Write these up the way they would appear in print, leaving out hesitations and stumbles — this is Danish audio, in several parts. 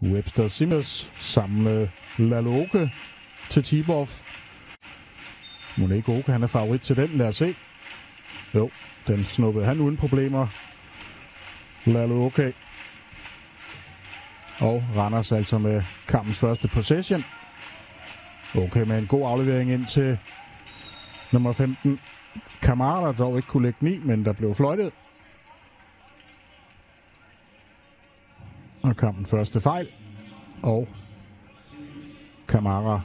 Webster Simmers sammen med Lalo Oke til Tibov. Monique Oke, han er favorit til den. Lad os se. Jo, den snuppede han uden problemer. Lalo Oke. Og Randers altså med kampens første possession. Okay, med en god aflevering ind til nummer 15. Kamara, der dog ikke kunne lægge den i, men der blev fløjtet. Og kampen første fejl. Og Kamara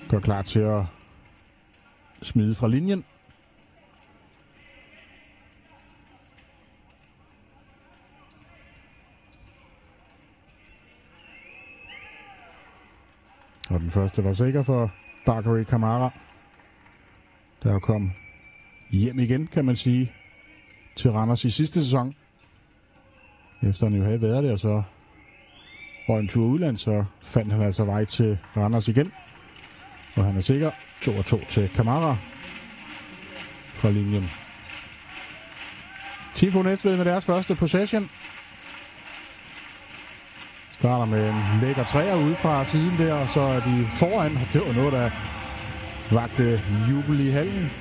går klar til at smide fra linjen. Og den første var sikker for Bakary Kamara, der kom hjem igen, kan man sige, til Randers i sidste sæson. Efter han jo havde været der, så røg en tur udland, så fandt han altså vej til Randers igen. Og han er sikker. 2-2 til Kamara fra linjen. Tifo Næstved med deres første possession. Starter med en lækker træer ude fra siden der, og så er de foran. Det var noget, der vagte jubel i hallen.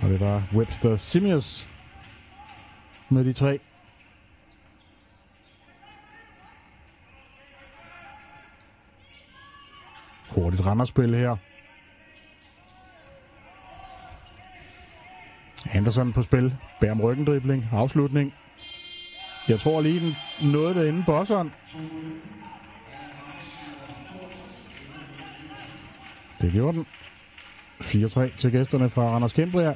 Og det var Webster Simmers med de 3. Hurtigt Randerspil her. Anderson på spil. Bær om ryggendribling. Afslutning. Jeg tror lige, den nåede derinde på bosseren. Det gjorde den. 4-3 til gæsterne fra Randers Cambria.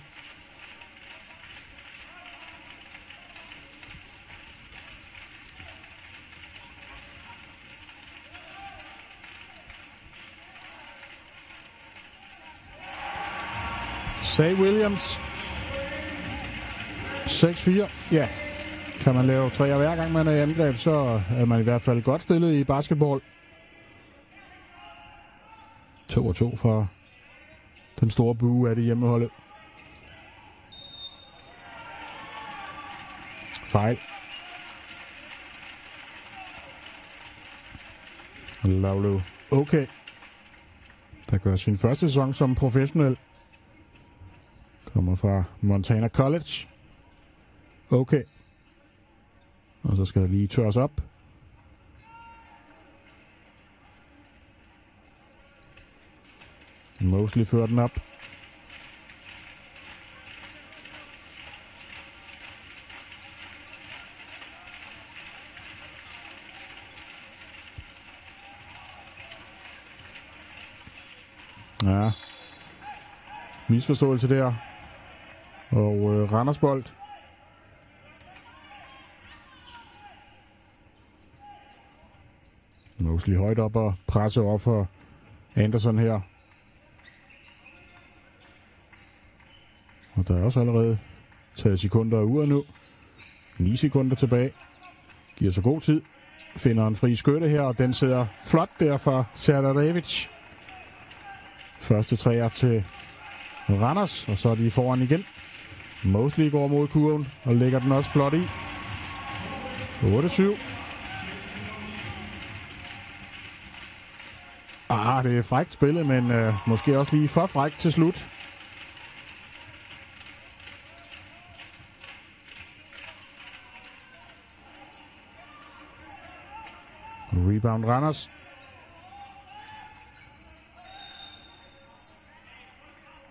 Say Williams. 6-4. Ja. Kan man lave 3 hver gang man er i angreb, så er man i hvert fald godt stillet i basketball. 2-2 for den store bue af det hjemmeholdet. Fejl. Lalo Oke, der gør sin første sæson som professionel. Kommer fra Montana College. Okay. Og så skal der lige tørres op. Mosley fører den op. Ja. Misforståelse der. Og Randersbold. Mosley højt op og presser op for Anderson her. Og der er også allerede taget sekunder af uret nu. 9 sekunder tilbage. Giver så god tid. Finder en fri skytte her, og den sidder flot der for Serdar-Revic. Første træer til Randers, og så er de foran igen. Mosley går mod kurven og lægger den også flot i. 8-7. Det er frækt spillet, men måske også lige for frækt til slut. Rebound Randers.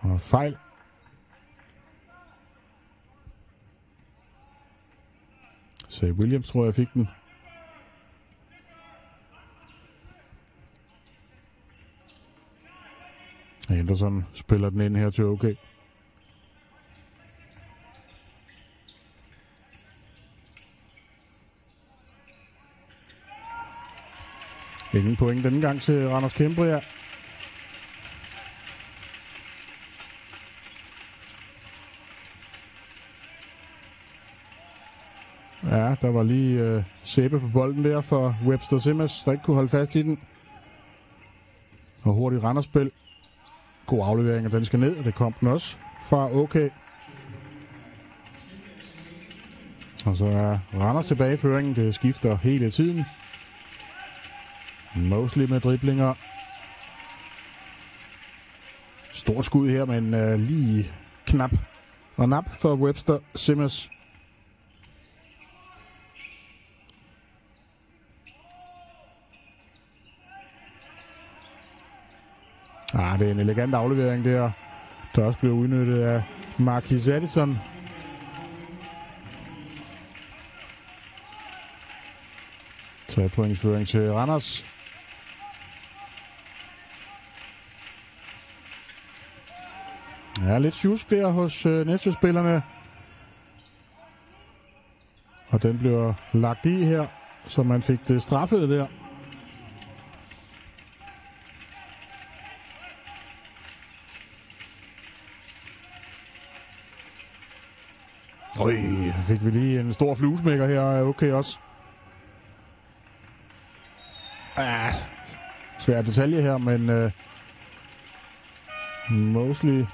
Og fejl. Så Williams tror jeg fik den. Anderson spiller den ind her til OK. Ingen point denne gang til Randers Cambria. Ja, der var lige sæbe på bolden der for Webster Simmers, der ikke kunne holde fast i den. Og hurtigt Randerspil. God aflevering, og den skal ned, og det kom den også fra OK. Og så er Randers tilbage i føringen. Det skifter hele tiden. Mosley med driblinger. Stort skud her, men lige knap og nap for Webster Simmers. Det er en elegant aflevering der også blev udnyttet af Marquis Addison. Pointsføring til Randers. Ja, lidt tjusk der hos Næstved-spillerne. Og den bliver lagt i her, så man fik det straffet der. Fik vi lige en stor fluesmækker her. Okay også. Svær detalje her, men Mosley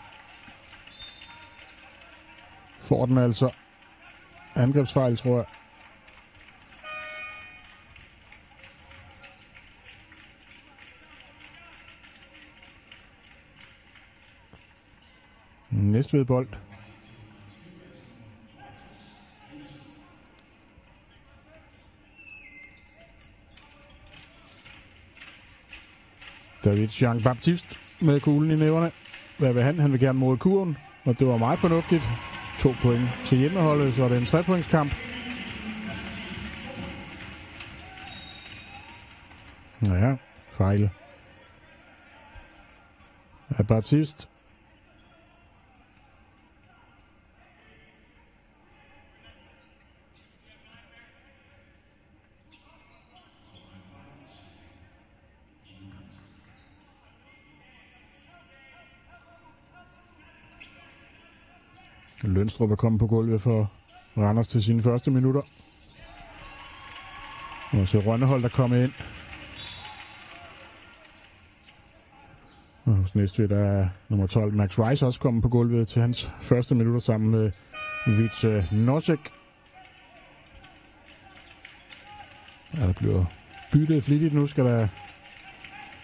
får den altså. Angrebsfejl, tror jeg. Næstved bold. David Jean-Baptiste med kuglen i næverne. Hvad vil han? Han vil gerne mod kurven, og det var meget fornuftigt. 2 point til hjemmeholdet, så er det en 3-pointskamp. Ja, fejl af Baptiste. Lønstrup er kommet på gulvet for Randers til sine første minutter. Og så Rønnehold, der kommer ind. Og hos Næstved, der er nummer 12, Max Rice, også kommet på gulvet til hans første minutter sammen med Vice Nosek. Ja, der bliver byttet flittigt. Nu skal der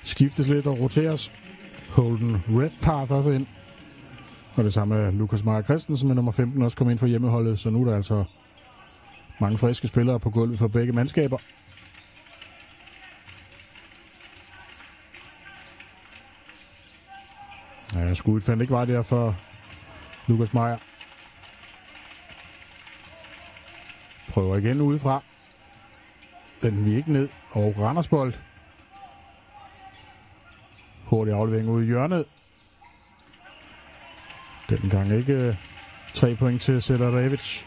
skiftes lidt og roteres. Holden Redpath også ind. Og det samme er Lukas Meyer Christensen med nummer 15 også kom ind for hjemmeholdet. Så nu er der altså mange friske spillere på gulvet for begge mandskaber. Ja, skuddet fandt ikke vej der for Lukas Meyer. Prøver igen udefra. Den vil ikke ned. Og Randersbold. Hurtig aflevering ude i hjørnet. Den gang ikke 3 point til Sætter Davids.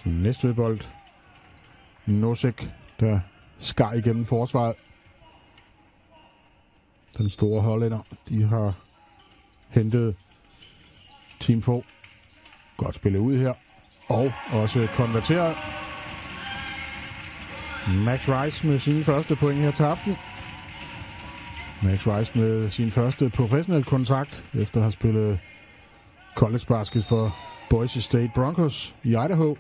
Næste bold. Nosek, der skar igennem forsvaret. Den store hollænder, de har hentet Team Fogh. Godt spillet ud her. Og også konverteret. Max Rice med sin første point her til aften. Max Rice med sin første professionelle kontrakt, efter at have spillet college basket for Boise State Broncos i Idaho.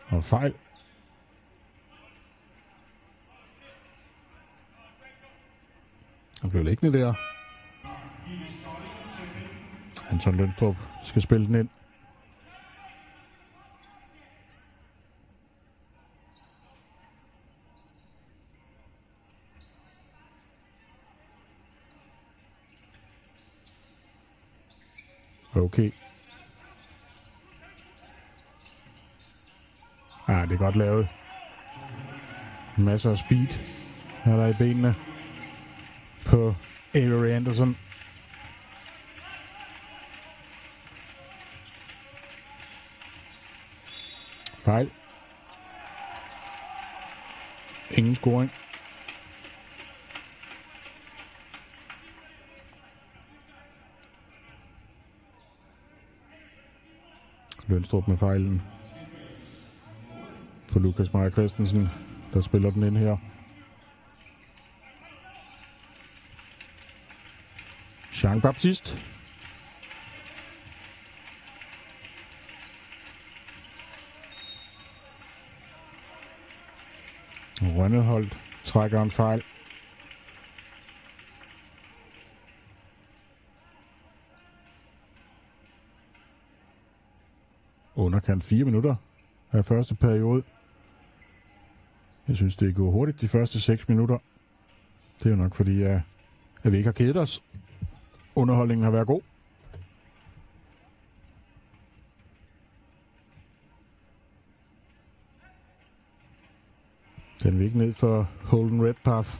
Og fejl. Han blev liggende der. Anton Lønstrup skal spille den ind. Okay. Det er godt lavet. Masser af speed er der i benene på Avery Anderson. Fejl. Ingen scoring. Lønstrup med fejlen på Lukas Meyer Christensen, der spiller den ind her. Jean-Baptiste. Rønneholt trækker en fejl. Underkant 4 minutter af første periode. Jeg synes, det går hurtigt de første 6 minutter. Det er jo nok fordi, at vi ikke har kedet os. Underholdningen har været god. Den vil ikke ned for Holden Redpath.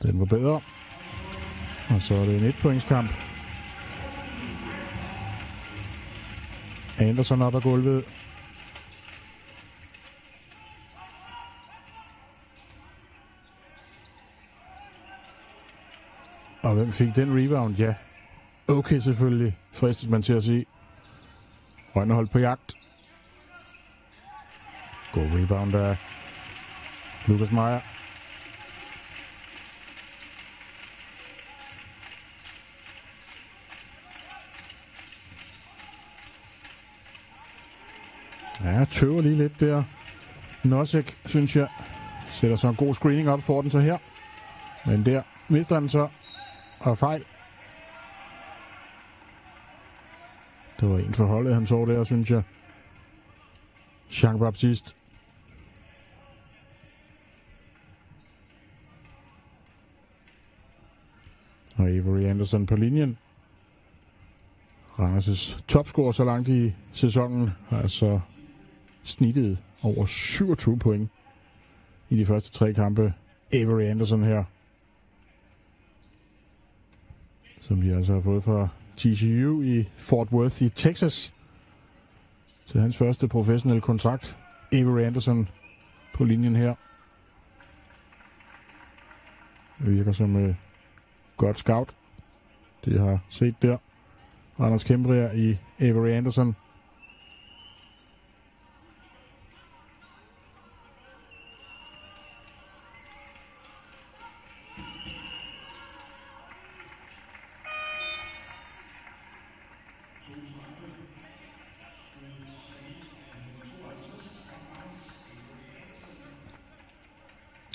Den var bedre. Og så er det en 1-pointskamp. Anderson op ad gulvet. Og hvem fik den rebound? Ja, okay selvfølgelig. Fristes man til at sige. Rønneholt på jagt. God rebound af Lukas Meyer. Ja, tøver lige lidt der. Nosek, synes jeg, sætter så en god screening op for den så her. Men der mister han så. Og fejl. Det var en for holdet, han så der, synes jeg. Jean-Baptiste. Og Avery Anderson på linjen. Randers' topscorer så langt i sæsonen har altså snittet over 27 point i de første 3 kampe. Avery Anderson her, som de altså har fået fra TCU i Fort Worth i Texas til hans første professionelle kontrakt. Avery Anderson på linjen her. Det virker som godt scout. Det har set der. Anders Kembrier i Avery Anderson.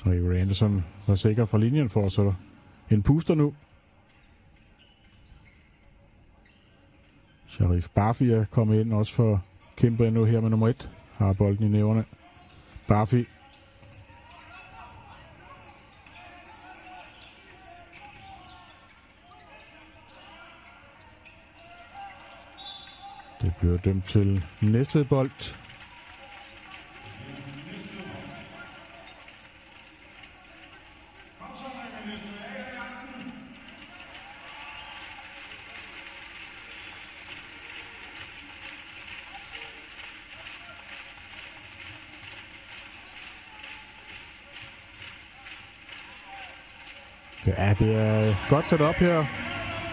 Og Avery Anderson var sikker fra linjen for så en puster nu. Sharif Barfi er kommet ind også for Kembrier nu her med nummer 1. Har bolden i næverne. Barfi. Det bliver dømt til næste bold. Ja, det er godt sat op her.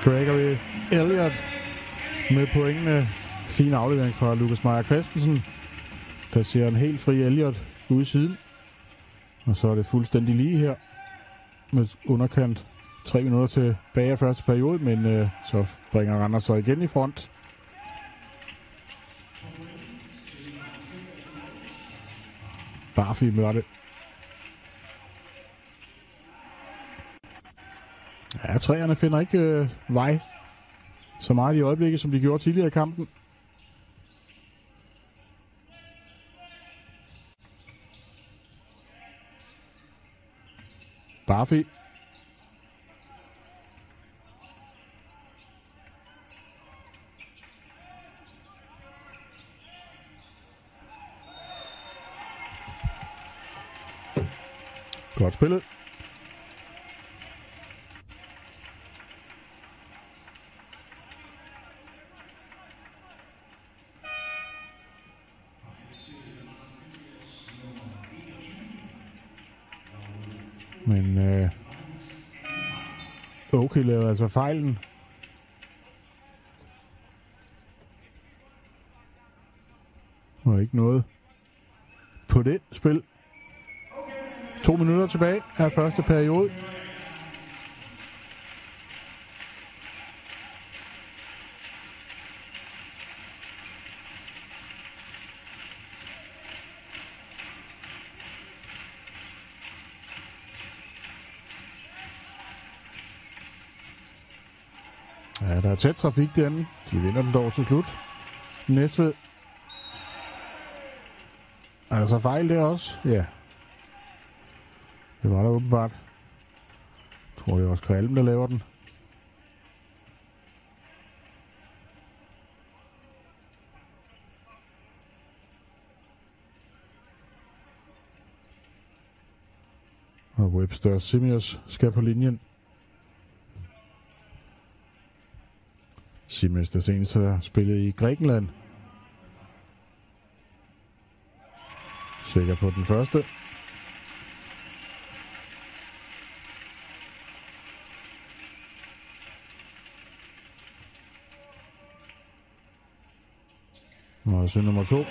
Gregory Elliott med pointene. Fin aflevering fra Lukas Meyer Christensen. Der ser en helt fri Elliott ude i siden. Og så er det fuldstændig lige her. Med underkant 3 minutter tilbage af første periode, men så bringer Randers så igen i front. Barfi mørte. Ja, træerne finder ikke vej så meget i øjeblikket, som de gjorde tidligere i kampen. Barfi. Godt spillet. Men okay lavede altså fejlen. Og ikke noget på det spil. 2 minutter tilbage af første periode. Ja, der er tæt trafik derinde. De vinder den dog til slut. Næstved. Er der så fejl der også? Ja. Det var der åbenbart. Jeg tror, det er også Kvalm, der laver den. Og Webster Simios skal på linjen. Simios, der senest har spillet i Grækenland. Sikker på den første. Og så nummer 2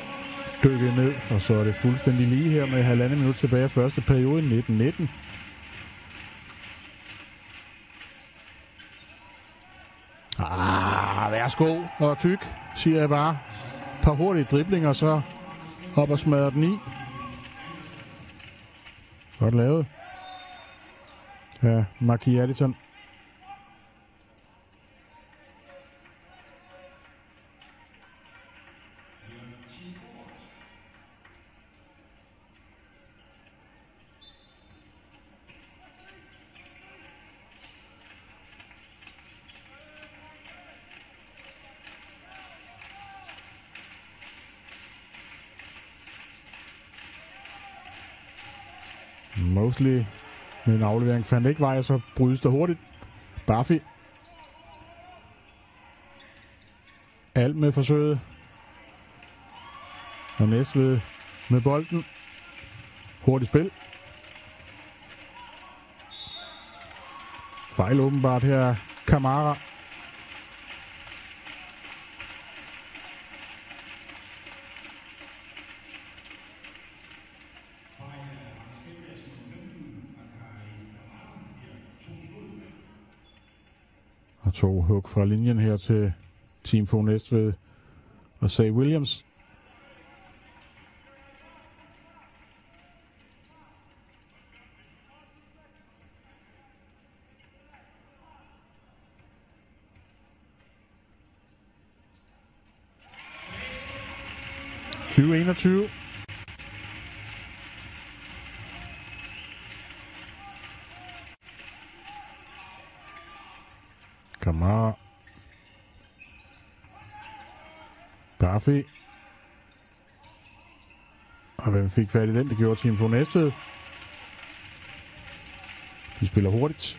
dykket ned, og så er det fuldstændig lige her med 1,5 minut tilbage af første periode, 19-19. Værsgo og tyk, siger jeg bare. Et par hurtige driblinger, så op og smadrer den i. Godt lavet. Ja, Marquis Addison. Mosley med en aflevering fandt ikke vej, og så brydes der hurtigt. Buffy. Alt med forsøget. Og Næstved med bolden. Hurtigt spil. Fejl åbenbart her. Kamara. Og 2 hug fra linjen her til Team Fo Næstved og Say Williams. (20-21). Kamara. Buffy. Og hvem fik fat i den? Det gjorde Team Fo Næstved. De spiller hurtigt.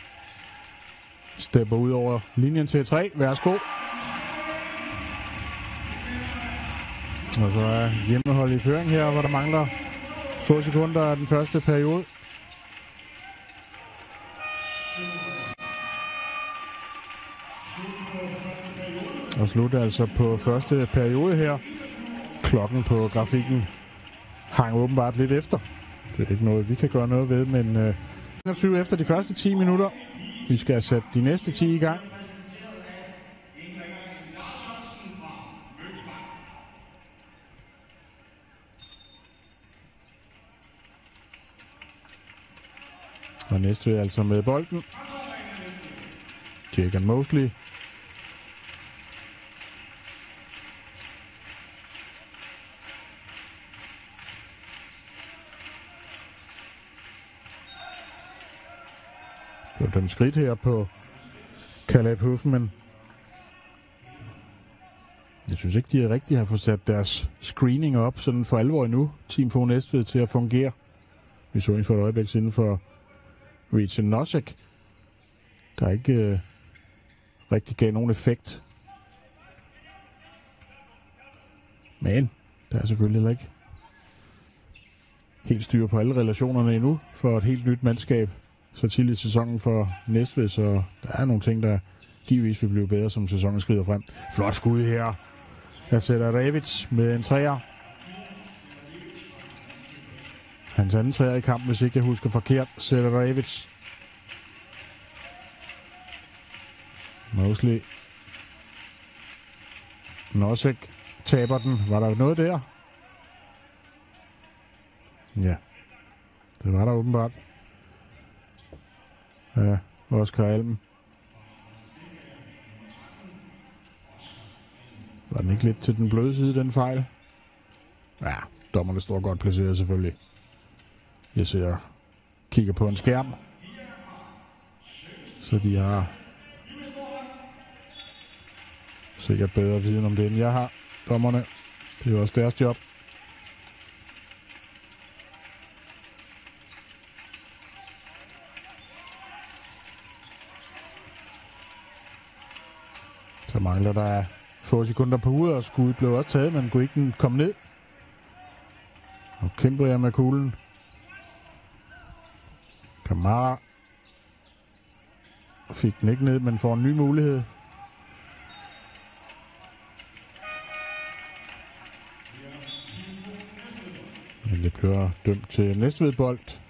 Stepper ud over linjen til 3. Værsgo. Og så er hjemmehold i føring her, hvor der mangler få sekunder af den første periode. Og slutter altså på første periode her. Klokken på grafikken hang åbenbart lidt efter. Det er ikke noget, vi kan gøre noget ved, men 21 efter de første 10 minutter. Vi skal sætte de næste 10 i gang. Og næste altså med bolden. Jagan Mosley. Det var den skridt her på Caleb Huffman. Jeg synes ikke, de rigtig har fået sat deres screening op sådan for alvor endnu. Team Fo Næstved til at fungere. Vi så en for et øjeblik siden for Richard Nosek, der ikke rigtig gav nogen effekt. Men der er selvfølgelig heller ikke helt styr på alle relationerne endnu for et helt nyt mandskab så tidligt i sæsonen for Næstved, så der er nogle ting, der givetvis vil blive bedre, som sæsonen skrider frem. Flot skud her. Der sætter Davids med en 3'er. Hans anden træer i kampen, hvis ikke jeg husker forkert. Selarevic. Mosley. Nosek taber den. Var der noget der? Ja. Det var der åbenbart. Ja, Oscar Alm. Var den ikke lidt til den bløde side, den fejl? Ja, dommerne står godt placeret selvfølgelig. Jeg ser kigger på en skærm. Så de har sikkert bedre viden om det, end jeg har. Dommerne. Det er jo også deres job. Så mangler der få sekunder på uret, og skuddet blev også taget, men kunne ikke komme ned. Og kæmper jeg med kuglen. Kamara fik den ikke ned, men får en ny mulighed. Men det bliver dømt til Næstved bold.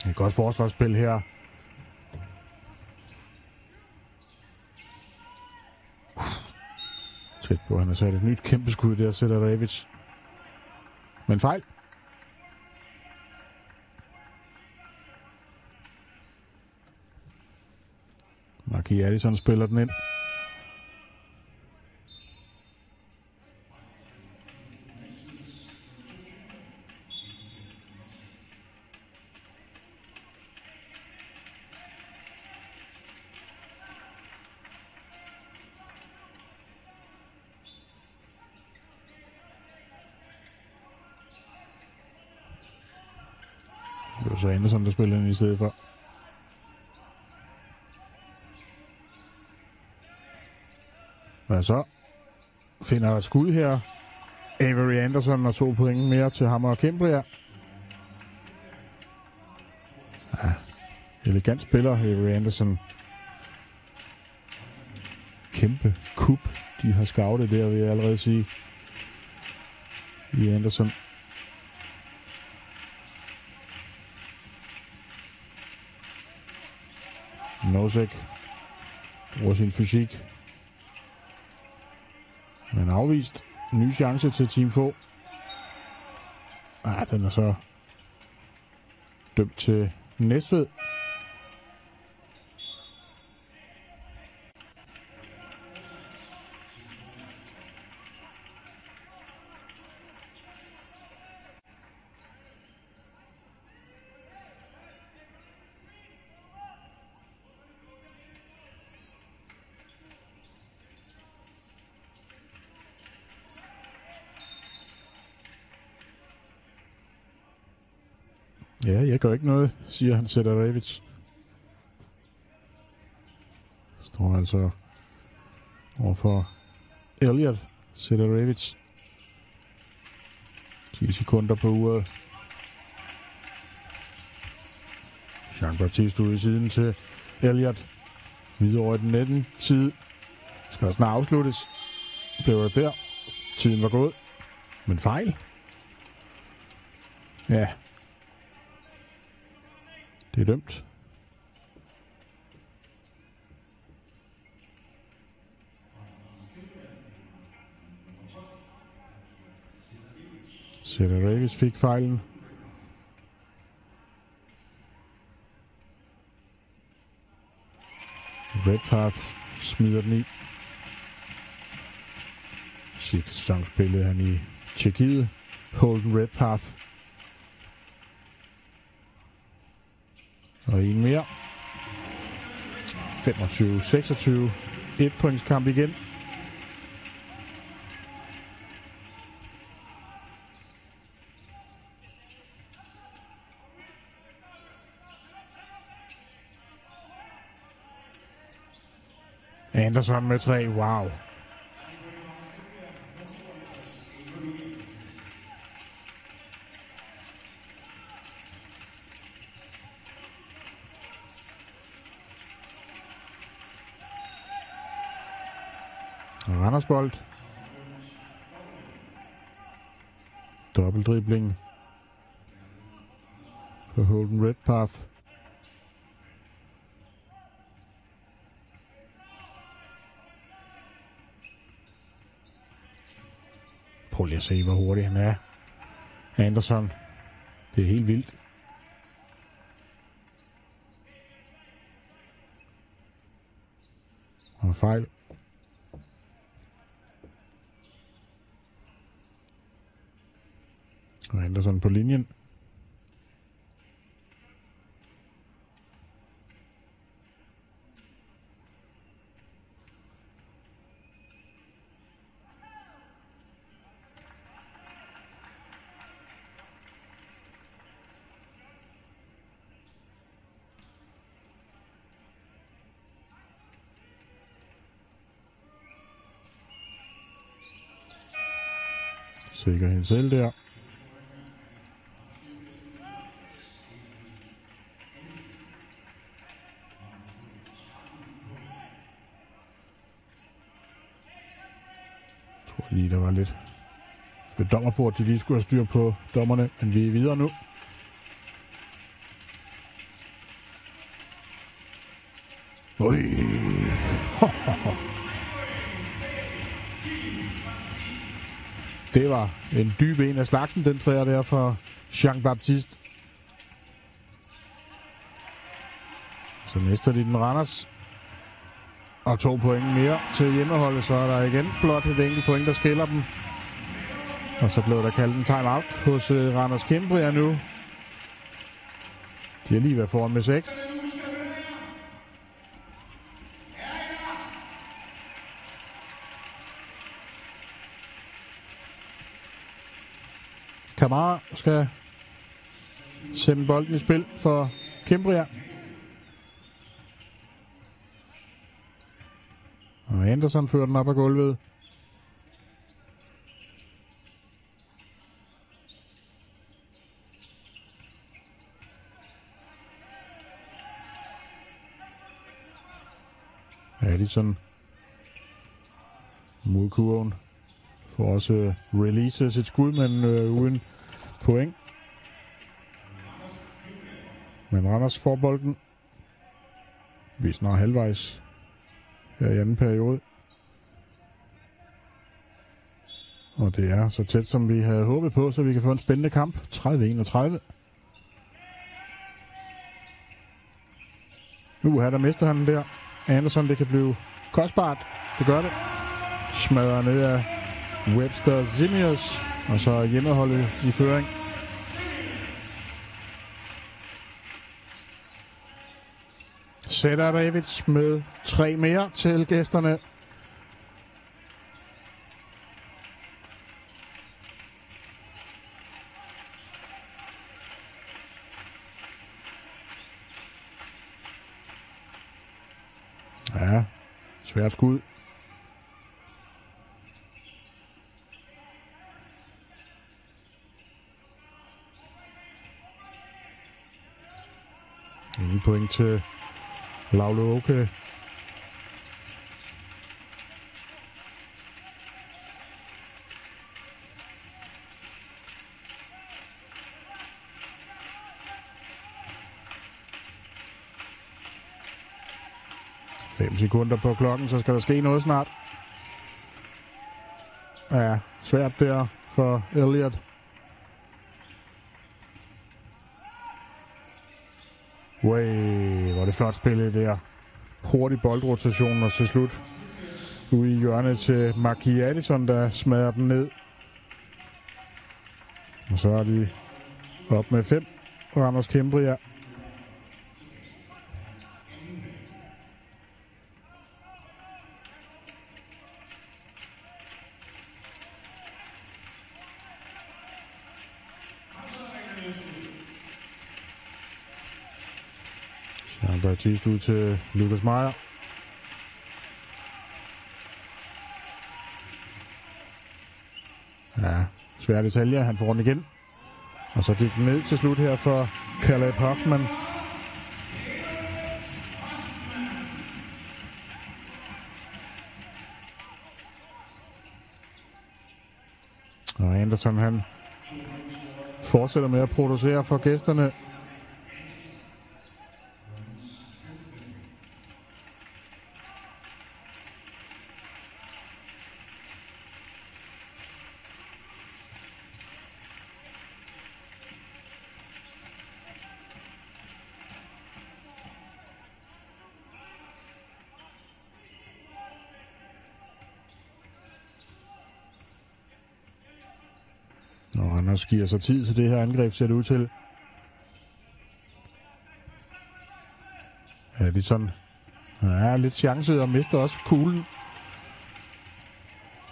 Et godt forsvarsspil her. Tæt på, han har sat et nyt kæmpe skud der, Selarevic. Men fejl. Marquis Addison spiller den ind. Det var så Anderson, der spillede den i stedet for. Hvad så? Finder et skud her. Avery Anderson og 2 point mere til ham og Kembria. Ja, elegant spiller, Avery Anderson. Kæmpe kup, de har scoutet der, vil jeg allerede sige. I Anderson. Nosek bruger sin fysik. Men afvist. Ny chance til Team Få. Den er så dømt til Næstved. Ja, jeg gør ikke noget, siger han Selarevic. Står altså overfor Elliot Selarevic. 10 sekunder på uret. Jean-Baptiste ude i siden til Elliot. Videre over i den 19. side. Skal der snart afsluttes. Blev det der. Tiden var gået. Men fejl. Ja. Det er dømt. Selarevic fik fejlen. Redpath smider den i. Sidste sæson spillede han i Tjekkiet. Holden Redpath. Og en mere. 25-26. 1 points kamp igen. Anderson med 3. Wow. Randersbold. Dobbeltdribling på Holden Redpath. Prøv lige at se, hvor hurtig han er. Anderson. Det er helt vildt. Og fejl. Og Anderson på linjen. Sikkerhed selv der. Jeg tror lige, der var lidt ved dommerbord, de lige skulle have styr på dommerne, men vi er videre nu. Ui. Det var en dyb en af slagsen, den træer der for Jean-Baptiste. Så mister de den Randers. Og 2 point mere til hjemmeholdet, så er der igen blot et enkelt point, der skiller dem. Og så blev der kaldt en timeout hos Randers Cambria nu. De har lige været foran med 6. Kamara skal sende bolden i spil for Cambria. Og Anderson fører den op ad gulvet. Addison mod kurven. Får også releaset sit skud, men uden point. Men Randers får bolden. Vi er snart halvvejs her i anden periode. Og det er så tæt, som vi havde håbet på, så vi kan få en spændende kamp. 30-31. Her der mister han den der. Anderson, det kan blive kostbart. Det gør det. Smadrer ned af Webster Simios. Og så hjemmeholdet i føring. Sætter Davids med 3 mere til gæsterne. Ja, svært skud. Ingen point til Laule Oke. Fem sekunder på klokken, så skal der ske noget snart. Ja, svært der for Elliot. Way, hvor det flot spillet der. Hurtig boldrotation og til slut ude i hjørnet til Marquis Addison, der smadrer den ned. Og så er de op med 5. Randers Cambria. Jean-Baptiste ud til Lucas Meyer. svær detalje. Han får den igen. Og så gik den ned til slut her for Caleb Hoffman. Og Anderson, han fortsætter med at producere for gæsterne. Og Anders giver sig tid til det her angreb, ser det ud til. Ja, det er sådan. Ja, lidt chance og mister også kuglen.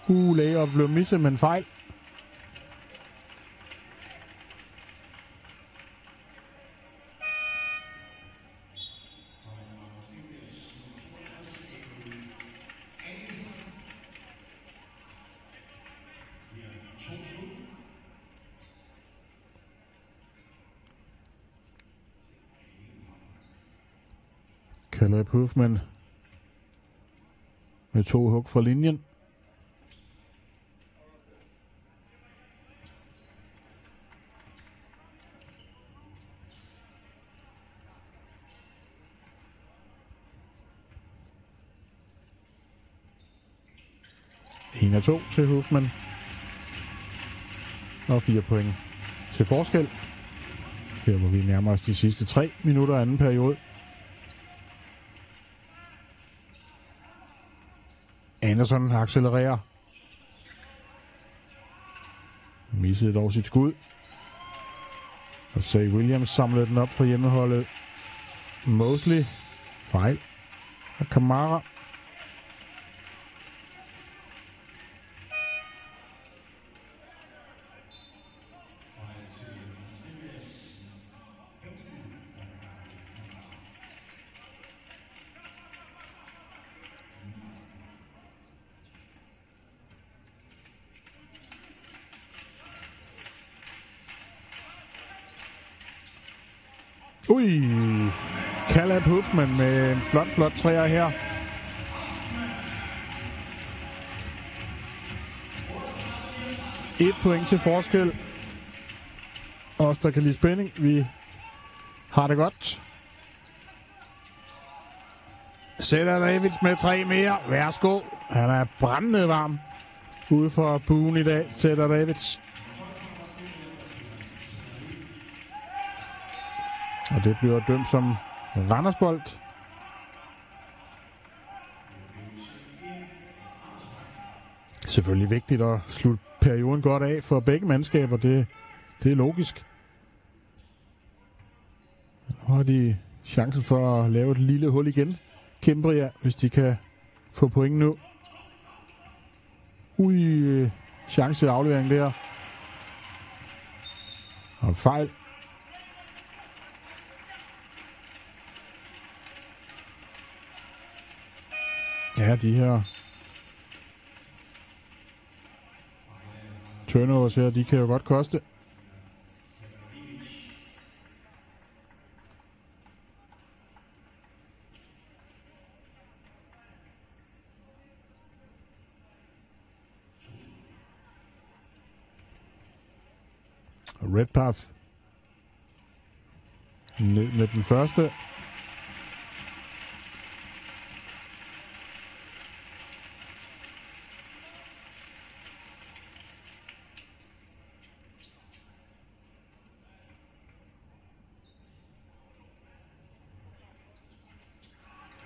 Layup blev misset, men fejl. Caleb Hoffman med 2 hug fra linjen. En af 2 til Hoffman. Og 4 point til forskel. Her hvor vi nærmer os de sidste 3 minutter af anden periode. Anderson accelererer. Missede dog sit skud. Og Zay Williams samlede den op for hjemmeholdet. Mosley. Fejl. Og Kamara. Caleb Hoffman med en flot træer her. Et point til forskel. Os, der kan lide spænding, vi har det godt. Sætter Davids med 3 mere. Værsgo. Han er brændende varm ude for buen i dag. Sætter Davids. Og det bliver dømt som Randersbold. Selvfølgelig vigtigt at slutte perioden godt af for begge mandskaber. Det er logisk. Nu har de chancen for at lave et lille hul igen. Cambria, hvis de kan få point nu. Chance til aflevering der. Og fejl. Ja, de her turnovers her, de kan jo godt koste. Redpath ned med den første.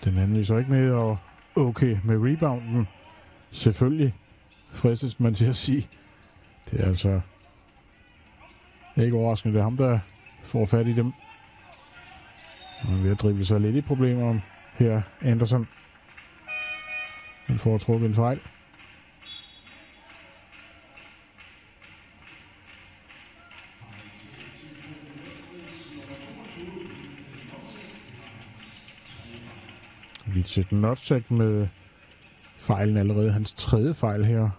Den anden er så ikke med, og okay med rebounden. Selvfølgelig fristes man til at sige. Det er altså ikke overraskende. Det er ham, der får fat i dem. Han er ved at drible sig lidt i problemer her, Anderson. Han får trukket en fejl. Victor Notzek med fejlen allerede. Hans 3. fejl her.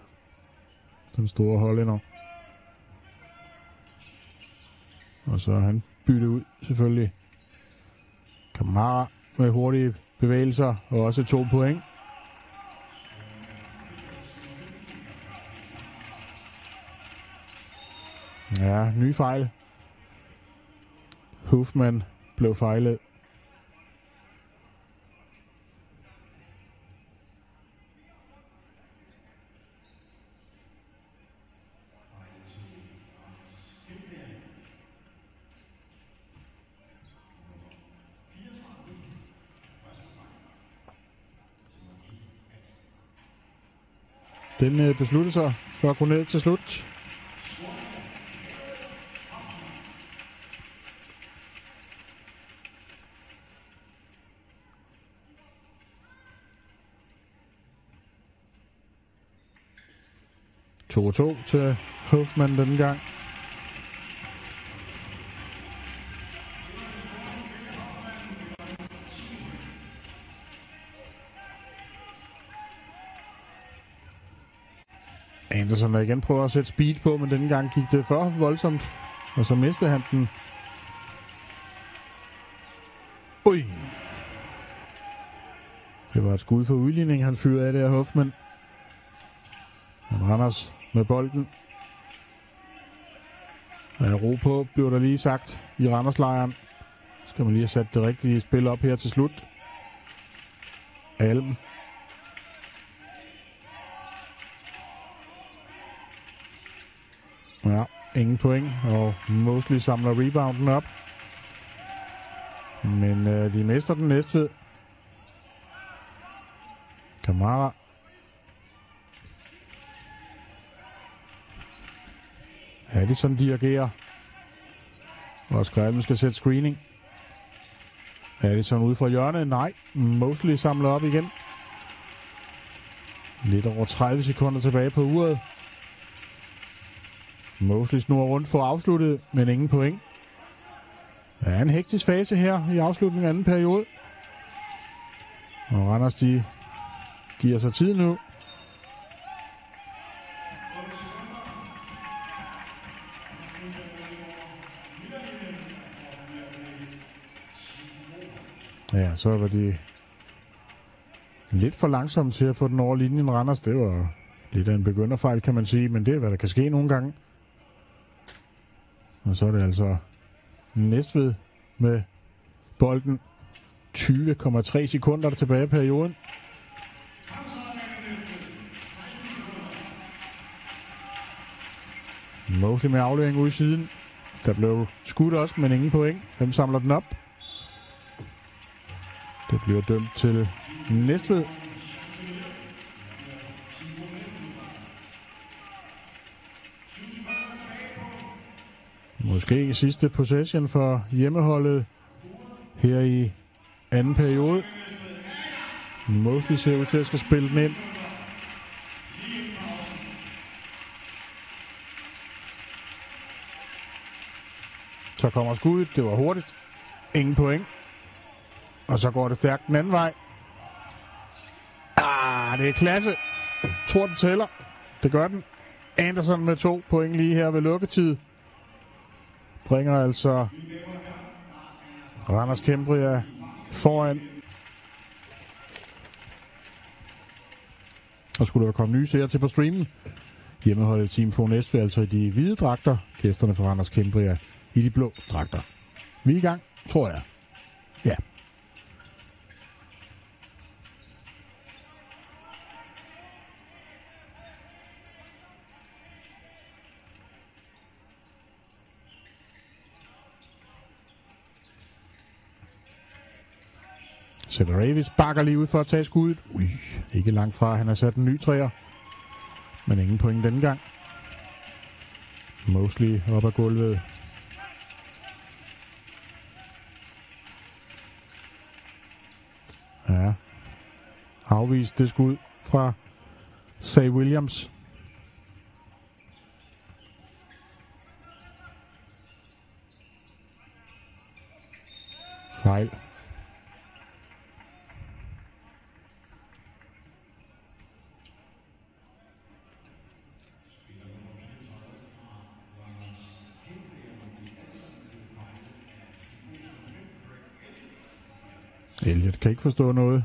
Den store hollænder. Og så er han byttet ud, selvfølgelig. Kamara med hurtige bevægelser, og også 2 point. Ja, ny fejl. Hoffman blev fejlet. Den besluttede sig for at gå ned til slut. To til Hoffman denne gang. Anderson der igen prøver at sætte speed på, men denne gang gik det for voldsomt. Og så mistede han den. Ui! Det var et skud for udligning, han fyrede af der, Hoffman. Men Randers med bolden. Der er ro på, bliver der lige sagt i Randerslejren. Skal man lige have sat det rigtige spil op her til slut. Alm. Ja, ingen point, og Mosley samler rebounden op. Men de mister den næste. Kamara. Addison dirigerer. Og Skralden skal sætte screening. Addison ude fra hjørnet. Nej, Mosley samler op igen. Lidt over 30 sekunder tilbage på uret. Mosley snurrer rundt for afsluttet, men ingen point. Der er en hektisk fase her i afslutningen af anden periode. Og Randers, de giver sig tid nu. Ja, så var de lidt for langsomme til at få den over linjen, Randers. Det var lidt af en begynderfejl, kan man sige, men det er, hvad der kan ske nogle gange. Og så er det altså Næstved med bolden. 20,3 sekunder tilbage i perioden. Mosley med aflevering ude i siden. Der blev skudt også, men ingen point. Hvem samler den op? Det bliver dømt til Næstved. Måske sidste possession for hjemmeholdet her i anden periode. Mosley ser ud til at skal spille den ind. Så kommer skuddet. Det var hurtigt. Ingen point. Og så går det stærkt den anden vej. Det er klasse. Tror den tæller. Det gør den. Anderson med 2 point lige her ved lukketid. Bringer altså Randers Cambria foran. Og skulle der komme nye seere til på streamen. Hjemmeholdet Team Fon Næstved altså i de hvide dragter. Gæsterne fra Randers Cambria i de blå dragter. Vi er i gang, tror jeg. Ja. Sætter Davis bakker lige ud for at tage skuddet. Ikke langt fra. Han har sat en ny træer. Men ingen point denne gang. Mosley op ad gulvet. Ja. Afvist det skud fra Say Williams. Fejl. Elliot kan ikke forstå noget.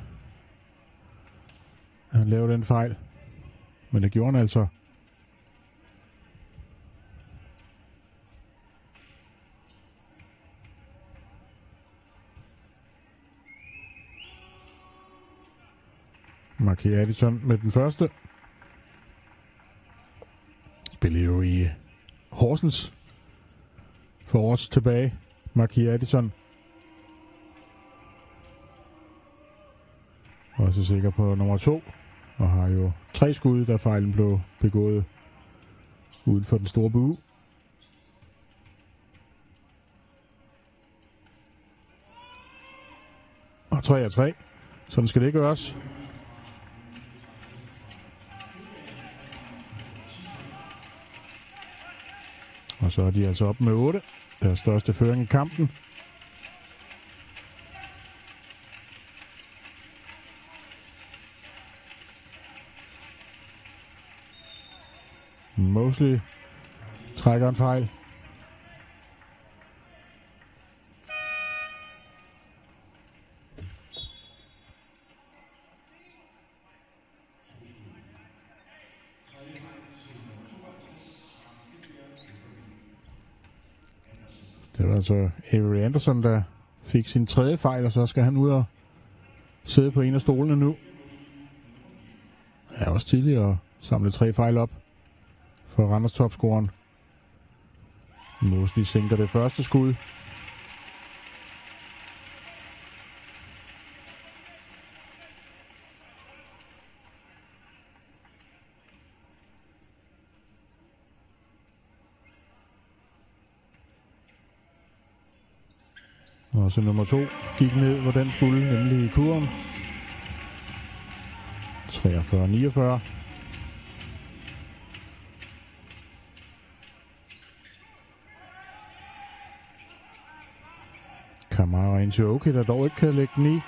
Han lavede den fejl. Men det gjorde han altså. Marquis Addison med den første. Spillede jo i Horsens for års tilbage. Marquis Addison. Også sikker på nummer 2. Og har jo 3 skud, da fejlen blev begået uden for den store bue. Og 3 af 3. Sådan skal det gøres. Og så er de altså op med 8. Deres største føring i kampen. Mosley trækker en fejl. Det var altså Avery Anderson, der fik sin 3. fejl, og så skal han ud og sidde på en af stolene nu. Ja, også tidligere samlet 3 fejl op for Randers topscoren. Mosley sænker det første skud. Og så nummer 2 gik ned, hvor den skulle, nemlig i kurven. 43-49. Kamara ind til Oki, der dog ikke kan lægge den i.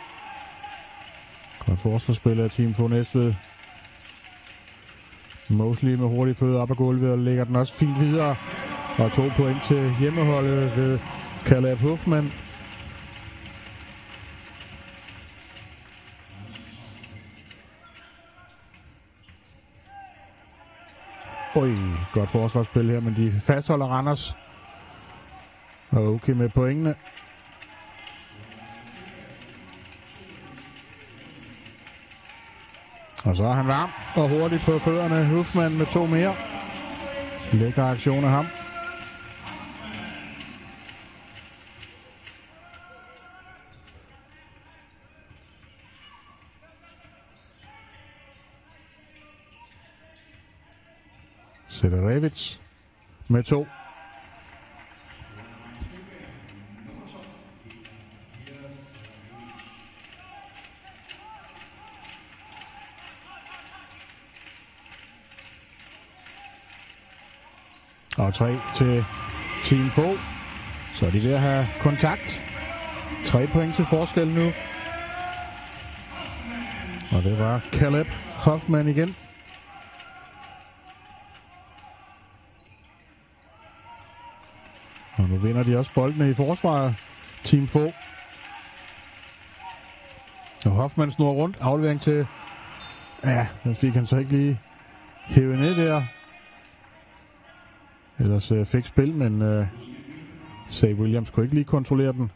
Godt forsvarsspil af Team Fogh Næstved. Mosley med hurtige fødder op ad gulvet og lægger den også fint videre. Og 2 point til hjemmeholdet ved Caleb Huffman. Godt forsvarsspil her, men de fastholder Randers. Og okay med pointene. Og så er han varm og hurtigt på fødderne. Huffman med 2 mere. Lækker aktion af ham. Sederevits med 2. Og 3 til Team Fogh. Så er de ved at have kontakt. 3 point til forskel nu. Og det var Caleb Huffman igen. Og nu vinder de også boldene i forsvaret. Team Fogh. Og Huffman snor rundt. Aflevering til... Ja, den fik han så ikke lige hævet ned der. Ellers fik spil, men Zay Williams kunne ikke lige kontrollere den.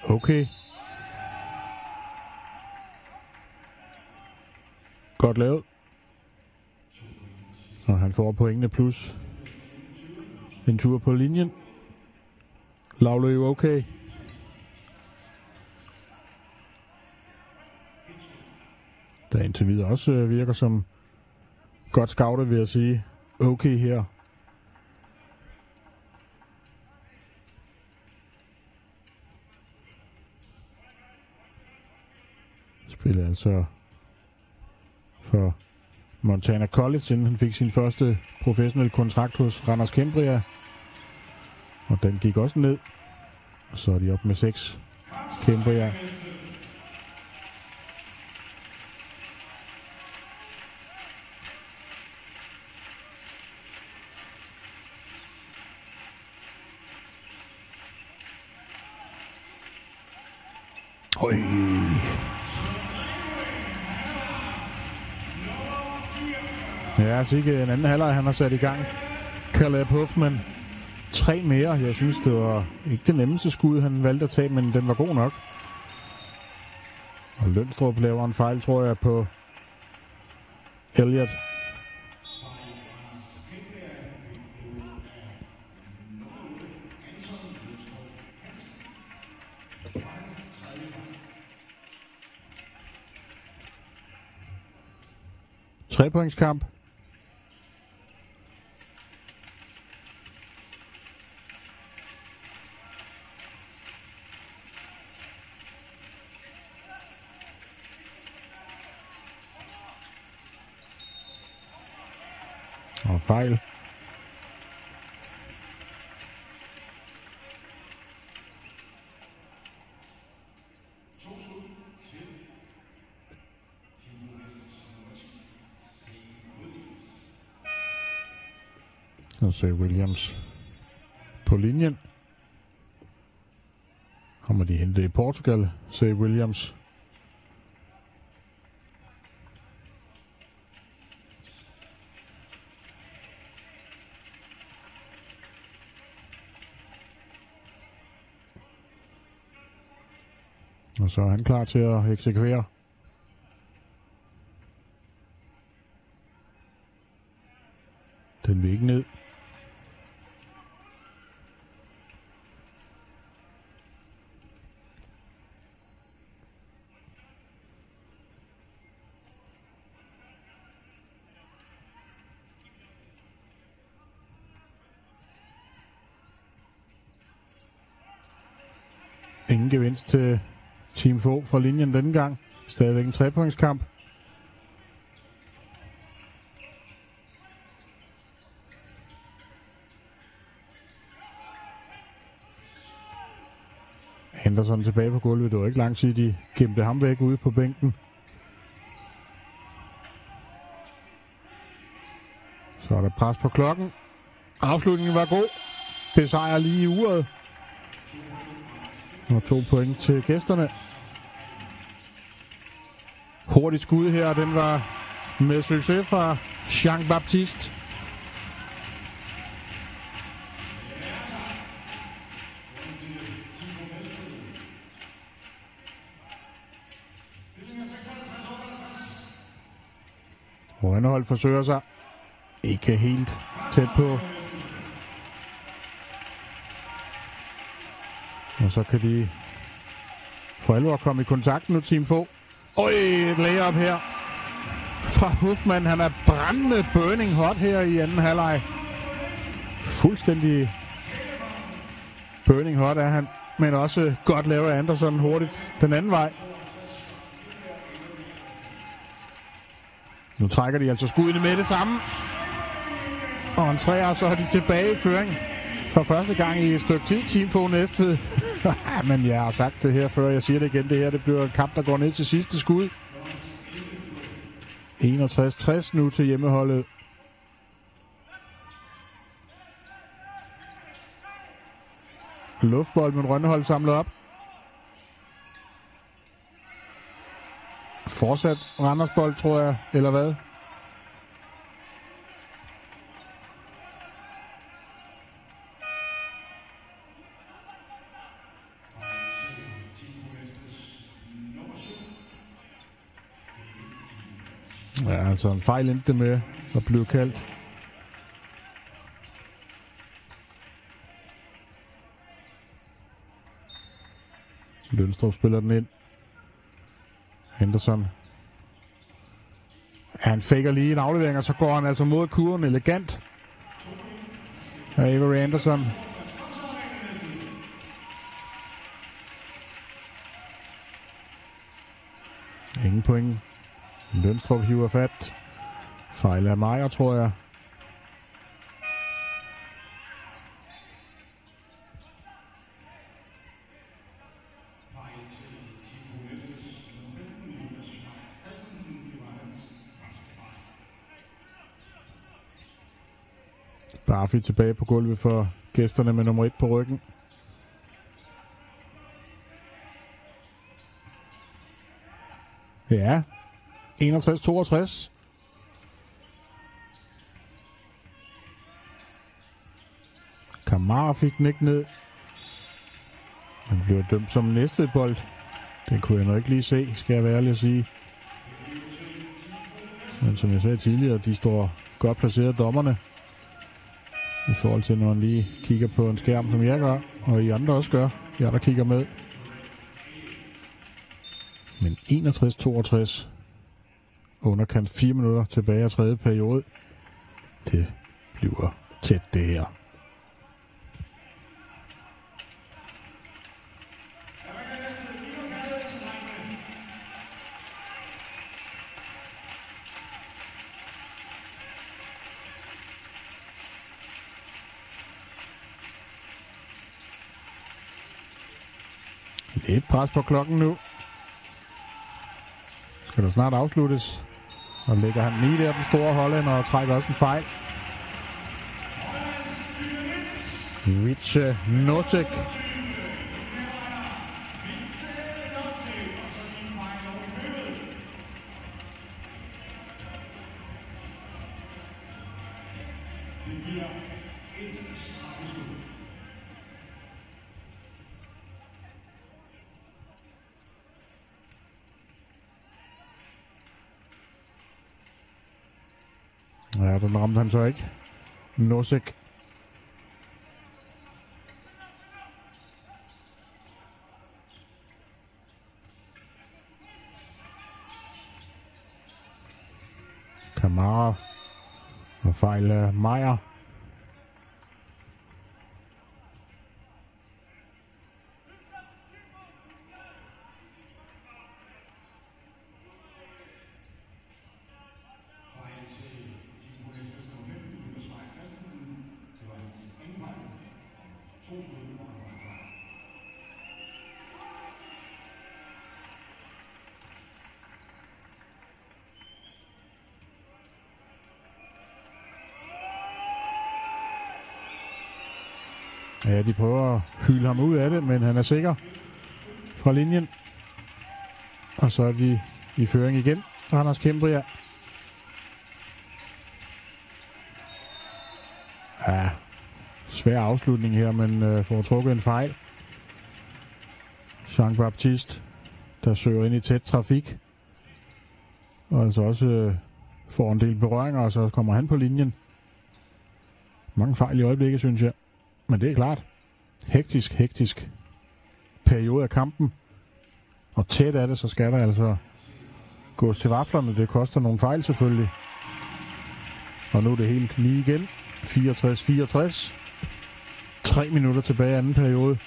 Okay. Godt lavet. Og han får pointene plus en tur på linjen. Lavløb okay. Der indtil videre også virker som godt scoutet, vil jeg sige. Okay her. Spiller altså for Montana College, inden han fik sin første professionelle kontrakt hos Randers Cambria. Og den gik også ned. Og så er de op med 6. Kæmper jeg. Øj. Ja, så ikke en anden halvleg, han har sat i gang. Caleb Huffman. 3 mere. Jeg synes, det var ikke det nemmeste skud, han valgte at tage, men den var god nok. Og Lønstrup laver en fejl, tror jeg, på Elliot. Trepointskamp. Og fejl. Og så Williams på linjen. Kommer de hente i Portugal, siger Williams. Og så er han klar til at eksekvere. Den vil ikke ned. Ingen gevinst til Team Fogh fra linjen denne gang. Stadigvæk en trepointskamp. Henderson tilbage på gulvet. Det var ikke lang tid, de gemte ham væk ude på bænken. Så er der pres på klokken. Afslutningen var god. Besejrer lige i uret. Og 2 point til gæsterne. Hurtigt skud her, den var med succes fra Jean-Baptiste. Rønnehold forsøger sig. Ikke helt tæt på. Og så kan de for alvor komme i kontakt nu, Team Fogh. Øj, et layup her fra Huffman. Han er brændende burning hot her i anden halvleg. Fuldstændig burning hot er han, men også godt laver Anderson hurtigt den anden vej. Nu trækker de altså skuddene med det samme. Og en træer, så er de tilbage i føring for første gang i et stykke tid. Team Fogh Næstved. Men jeg har sagt det her før, jeg siger det igen. Det her, det bliver en kamp, der går ned til sidste skud. 61-60 nu til hjemmeholdet. Luftbold, men Rønnehold samler op. Fortsat Randersbold, tror jeg, eller hvad? Ja, altså en fejl endte det med at blive kaldt. Lønstrup spiller den ind. Henderson. Han faker lige en aflevering, og så går han altså mod kurven elegant. Avery Anderson. Ingen point. Lønstrup hiver fat. Fejl af Meyer, tror jeg. Barfi tilbage på gulvet for gæsterne med nummer 1 på ryggen. Ja, 61-62. Kamara fik den ikke ned. Han blev dømt som næste bold. Den kunne jeg nok ikke lige se, skal jeg være ærlig at sige. Men som jeg sagde tidligere, de står godt placeret, dommerne. I forhold til, når man lige kigger på en skærm, som jeg gør, og I andre også gør. Jeg der kigger med. Men 61-62. Underkant 4 minutter tilbage af tredje periode. Det bliver tæt, det her. Lidt pres på klokken nu. Skal der snart afsluttes. Og lægger han lige der den store hollænder og trækker også en fejl. Vice Nosek. Ja, den ramte han så ikke. Nosek. Kamara. Og fejl af Meyer. Ja, de prøver at hylde ham ud af det, men han er sikker fra linjen. Og så er de i føring igen. Randers Cambria. Ja, svær afslutning her, men får trukket en fejl. Jean-Baptiste, der søger ind i tæt trafik. Og altså også får en del berøringer, og så kommer han på linjen. Mange fejl i øjeblikket, synes jeg. Men det er klart. Hektisk periode af kampen. Og tæt af det, så skal der altså gås til vaflerne. Det koster nogle fejl selvfølgelig. Og nu er det helt lige igen. 64-64. 3 minutter tilbage i anden periode.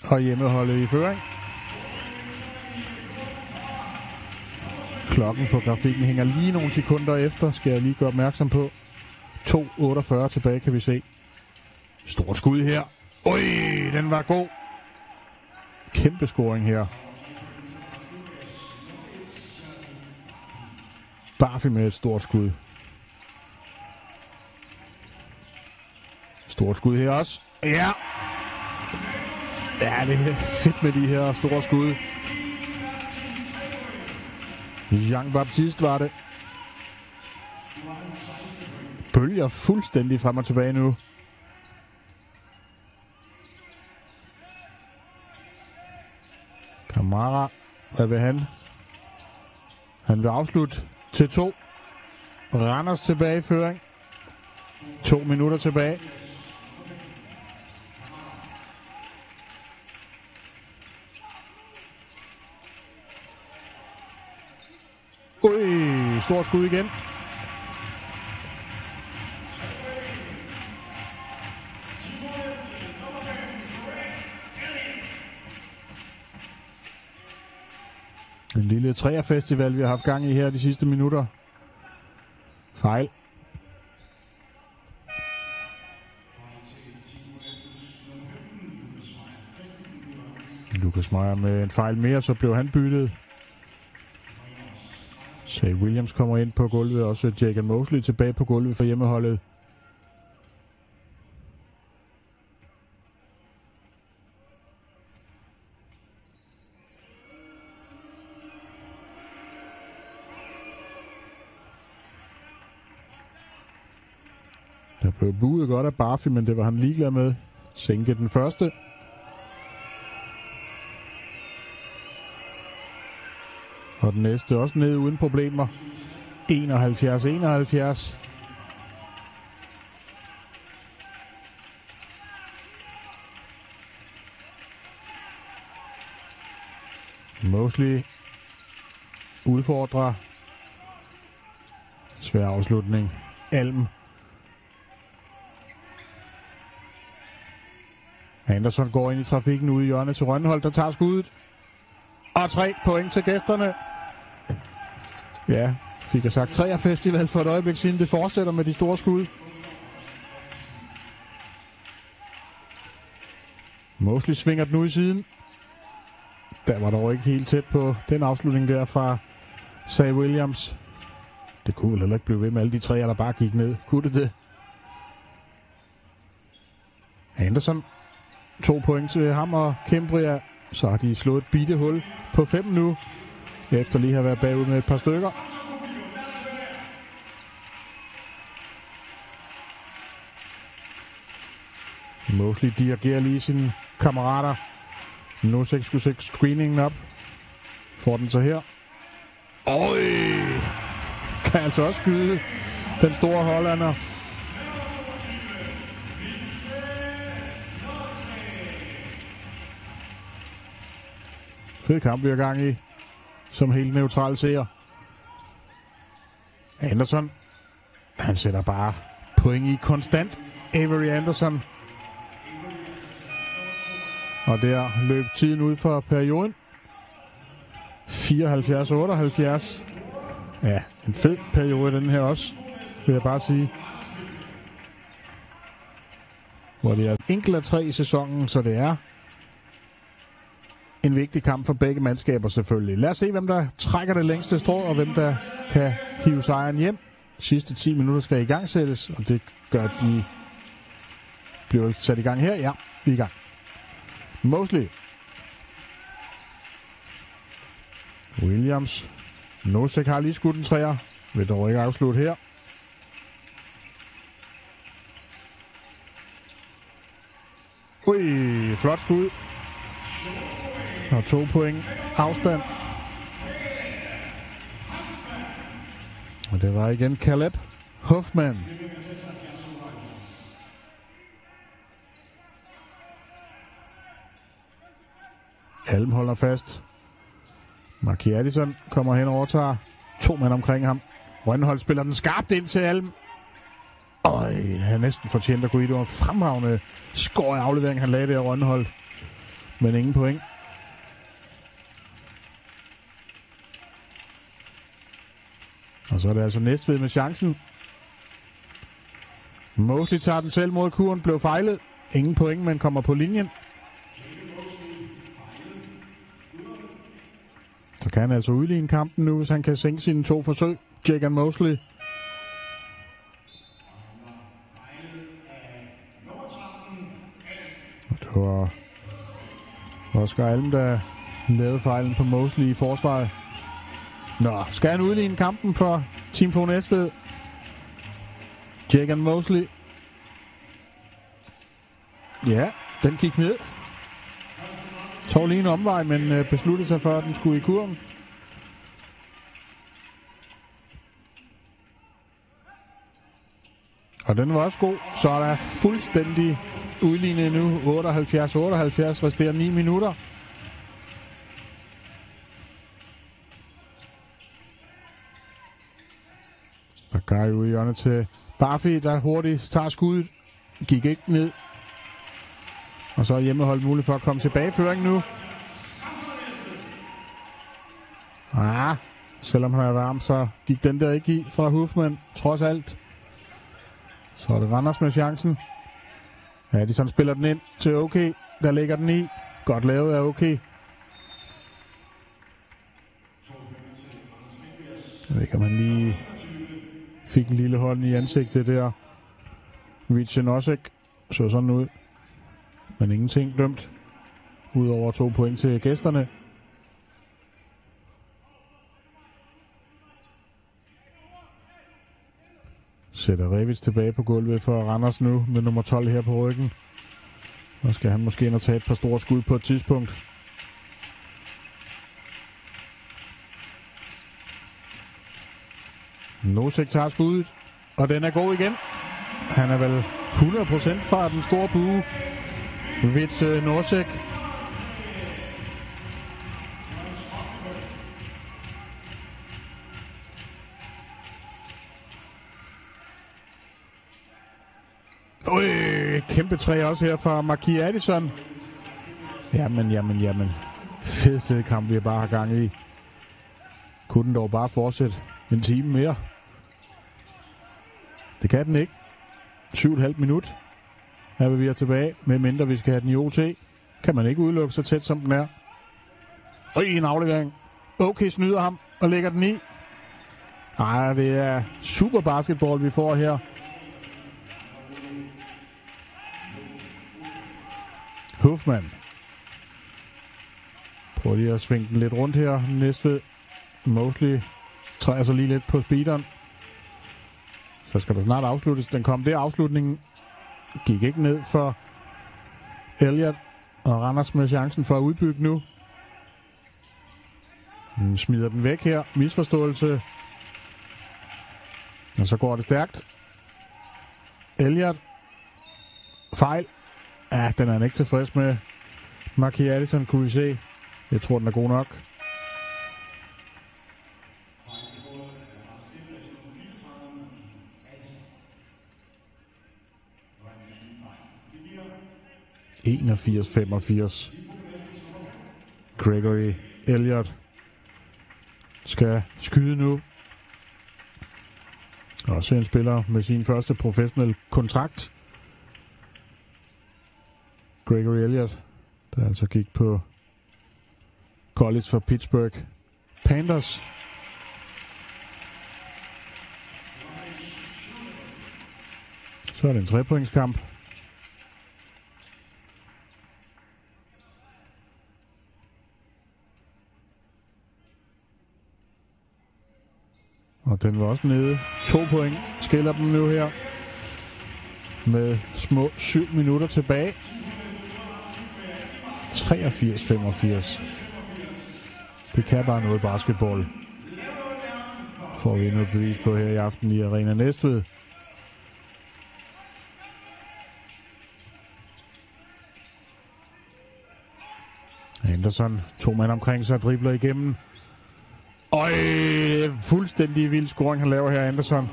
Og hjemmeholdet i føring. Klokken på grafikken hænger lige nogle sekunder efter, skal jeg lige gøre opmærksom på. 2:48 tilbage, kan vi se. Stort skud her. Oj, den var god. Kæmpe scoring her. Barfi med et stort skud. Stort skud her også. Ja! Ja, det er fedt med de her store skud. Jean-Baptiste var det. Bølger fuldstændig frem og tilbage nu. Kamara, hvad vil han? Han vil afslutte til 2. Randers tilbage i føring. 2 minutter tilbage. Ui, stort skud igen. En lille træerfestival, vi har haft gang i her de sidste minutter. Fejl. Lukas Meyer med en fejl mere, så blev han byttet. Say Williams kommer ind på gulvet, også Jagan Mosley tilbage på gulvet for hjemmeholdet. Der blev buet godt af Barfi, men det var han ligeglad med. Sænke den første. Og den næste også ned uden problemer. 71-71. Mosley udfordrer. Svær afslutning. Alm. Anderson går ind i trafikken ude i hjørnet til Rønnehold, der tager skuddet. Og 3 point til gæsterne. Ja, fik jeg sagt 3 festival for et øjeblik siden. Det fortsætter med de store skud. Mosley svinger den ud i siden. Der var dog ikke helt tæt på den afslutning der fra Say Williams. Det kunne heller ikke blive ved med alle de 3, der bare gik ned. Kunne det? Anderson. 2 point til ham og Cambria. Så har de slået et bittehul på 5 nu. Efter lige at have været bagud med et par stykker. Mosley dirigerer lige sine kammerater. Nosek skulle sætte screeningen op. Får den så her. Øj! Kan altså også skyde den store hollander. Fed kamp vi er gang i. Som helt neutral seer. Anderson. Han sætter bare point i konstant. Avery Anderson. Og der løb tiden ud for perioden. 74-78. Ja, en fed periode den her også, vil jeg bare sige. Hvor det er enkelt af 3 i sæsonen, så det er en vigtig kamp for begge mandskaber selvfølgelig. Lad os se, hvem der trækker det længste strå, og hvem der kan hive sejren hjem. Sidste 10 minutter skal i gang sættes, og det gør, at de bliver sat i gang her. Ja, vi er i gang. Mosley. Williams. Nosek har lige skudt en 3'er. Vil dog ikke afslutte her. Ui, flot skud. Og 2 point afstand. Og det var igen Caleb Hoffman. Alm holder fast. Marky Addison kommer hen og overtager. 2 mand omkring ham. Rønnehold spiller den skarpt ind til Alm. Øj, han er næsten fortjent at gå i. Det var en fremragende skår i aflevering, han lagde der Rønnehold. Men ingen point. Og så er det altså Næstved med chancen. Mosley tager den selv mod kurven, blev fejlet. Ingen point, men kommer på linjen. Så kan han altså udligne kampen nu, hvis han kan sænke sine 2 forsøg. Jagan Mosley. Det var Oscar Alm, der lavede fejlen på Mosley i forsvaret. Nå, skal han udligne kampen for Team Fon Næstved? Jagan Mosley. Ja, den gik ned. Tog lige en omvej, men besluttede sig for, at den skulle i kurven. Og den var også god, så er der fuldstændig udlignet nu. 78-78, resterer 9 minutter. Bagai ude i hjørnet til Barfi, der hurtigt tager skuddet. Gik ikke ned. Og så er hjemmeholdt muligt for at komme tilbage i føring nu. Selvom han er varm, så gik den der ikke i fra Hoffman, trods alt. Så er det Randers med chancen. Ja, de sådan spiller den ind til OK. Der ligger den i. Godt lavet af OK. Jeg ved ikke, om han lige fik en lille hånd i ansigtet der. Nosek så sådan ud. Men ingenting dømt. Udover 2 point til gæsterne. Sætter Revic tilbage på gulvet for Randers nu med nummer 12 her på ryggen. Og skal han måske ind og tage et par store skud på et tidspunkt. Nosek tager skuddet, og den er god igen. Han er vel 100% fra den store bue. Nosek. Kæmpe træ også her fra Marquis Addison. Jamen. Fed kamp, vi bare har gang i. Kunne den dog bare fortsætte en time mere? Det kan den ikke. 7,5 minut er vi er tilbage, medmindre vi skal have den i OT. Kan man ikke udelukke så tæt som den er. Og en aflevering. Okay, snyder ham og lægger den i. Ej, det er super basketball, vi får her. Huffman. Prøver lige at svinge den lidt rundt her. Næstved. Mosley træder sig lige lidt på speederen. Så skal der snart afsluttes. Den kom der. Afslutningen gik ikke ned for Elliot. Og Randers med chancen for at udbygge nu. Smider den væk her. Misforståelse. Og så går det stærkt. Elliot. Fejl. Ja, den er han ikke tilfreds med. Marquis Addison kunne vi se. Jeg tror, den er god nok. (81-85). Gregory Elliott skal skyde nu. Også en spiller med sin første professionelle kontrakt. Gregory Elliott, der altså gik på college for Pittsburgh Panthers. Så er det en 3-pointskamp. Og den var også nede. 2 point skiller dem nu her. Med små 7 minutter tilbage. 83-85. Det kan bare noget basketball. Får vi endnu bevis på her i aften i Arena Næstved. Anderson, 2 mand omkring sig, dribler igennem. Fuldstændig vild scoring, han laver her, Anderson.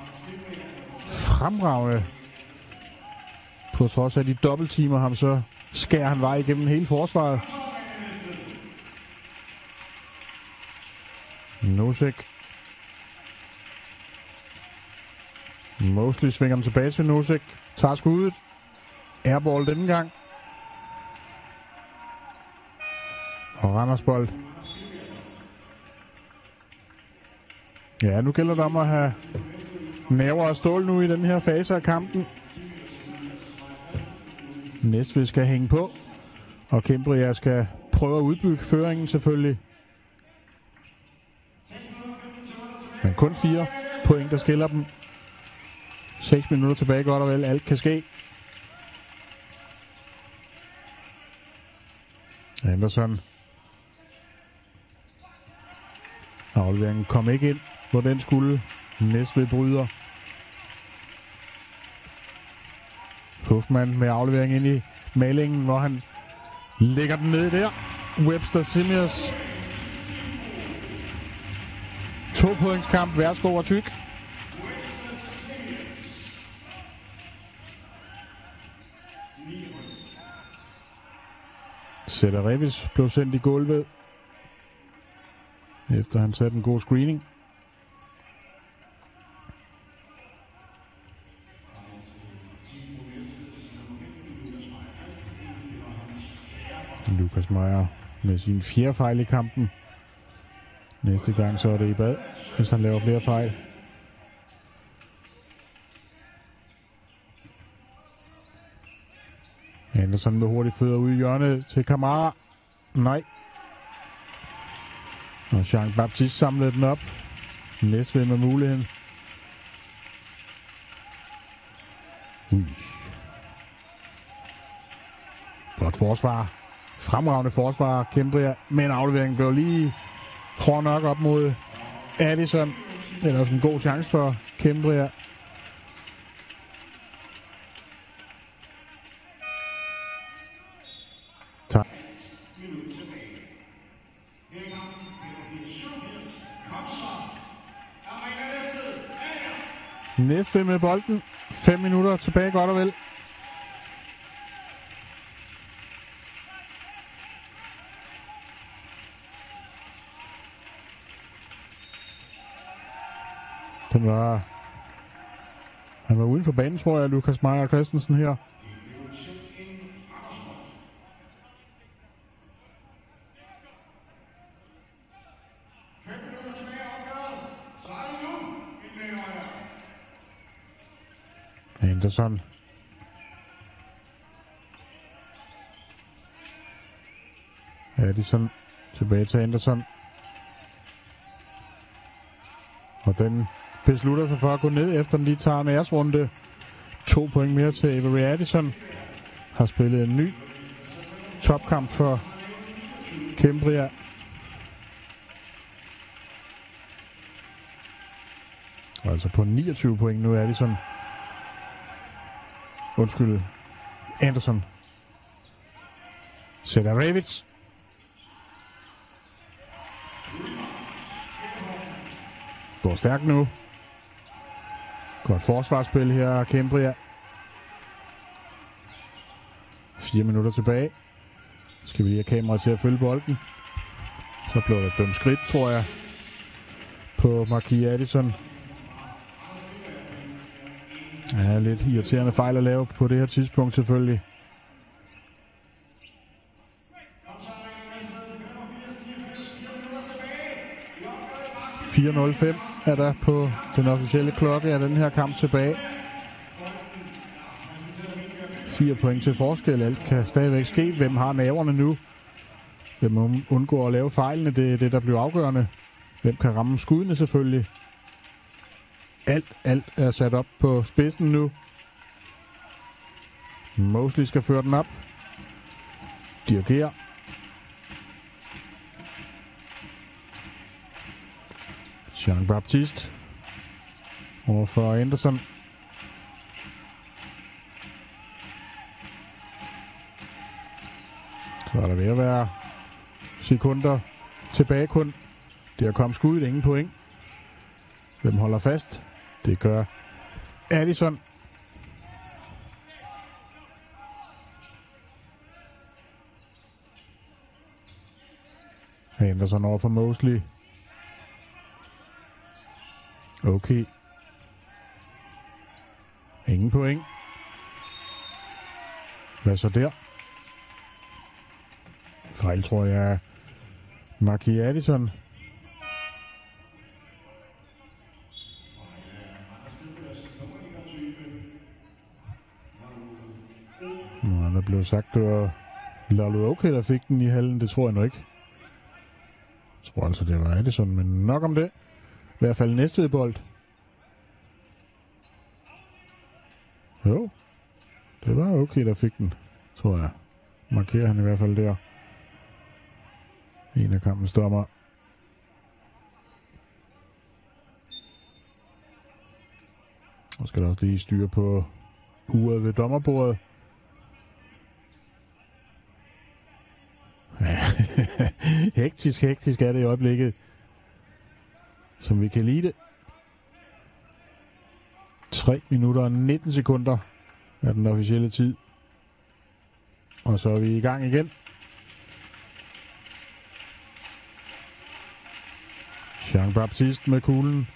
Fremragende. På trods af de dobbelttimer ham, så skærer han vej igennem hele forsvaret. Nosek. Mosley svinger den tilbage til Nosek. Tager skuddet. Airball denne gang. Og Randersbold. Ja, nu gælder det om at have nerver og stål nu i den her fase af kampen. Næstved skal hænge på, og Cambria skal prøve at udbygge føringen selvfølgelig. Men kun 4 point, der skiller dem. 6 minutter tilbage, godt og vel. Alt kan ske. Anderson. Afleveringen kom ikke ind, hvor den skulle. Næstved bryder. Huffman med aflevering ind i malingen, hvor han lægger den ned der. Webster Simios. 2-pointskamp. Værsgo og Tyk. Sætter Revis blev sendt i gulvet, efter han satte en god screening. Lukas Meyer med sin 4. fejl i kampen. Næste gang så er det i bad, hvis han laver flere fejl. Anderson med hurtigt fødder ud i hjørnet til Kamara. Nej. Og Jean-Baptiste samlede den op. Næstved med muligheden. Godt forsvar. Fremragende forsvar. Cambria, men afleveringen blev lige hård nok op mod Addison. Det er også en god chance for Cambria. Tak. Næstved med bolden. 5 minutter tilbage, godt og vel. Han var uden for banen, tror jeg, Lukas Meyer Christensen her. Anderson. Addison. Tilbage til Anderson. Og den beslutter sig for at gå ned, efter den lige tager en æresrunde. 2 point mere til Avery Addison. Har spillet en ny topkamp for Cambria. Og altså på 29 point nu er Addison. Undskyld. Anderson. Sederevits. Går stærkt nu. Godt forsvarsspil her, Cambria. 4 minutter tilbage. Skal vi lige have kameraet til at følge bolden. Så bliver der dømt skridt, tror jeg, på Marquis Addison. Ja, lidt irriterende fejl at lave på det her tidspunkt selvfølgelig. .4:05 er der på den officielle klokke af den her kamp tilbage. 4 point til forskel. Alt kan stadigvæk ske. Hvem har naverne nu? Hvem må undgå at lave fejlene? Det er det, der bliver afgørende. Hvem kan ramme skuddene selvfølgelig? Alt er sat op på spidsen nu. Mosley skal føre den op. Dirigerer. Jean-Baptiste overfor Anderson. Så er der ved at være sekunder tilbage kun. Det er kommet skud, ingen point. Hvem holder fast? Det gør Addison. Anderson over for Mosley. Okay. Ingen point. Hvad så der? Fejl, tror jeg, Marquis Addison. Der blev sagt, det var Lalu okay, der fik den i hallen. Det tror jeg nok ikke. Jeg tror altså, det var Addison, men nok om det. I hvert fald næste bold. Jo, det var okay, der fik den, tror jeg. Markerer han i hvert fald der. En af kampens dommer. Og skal der også lige styre på uret ved dommerbordet. hektisk er det i øjeblikket. Som vi kan lide det. 3 minutter og 19 sekunder er den officielle tid. Og så er vi i gang igen. Jean-Baptiste med kuglen.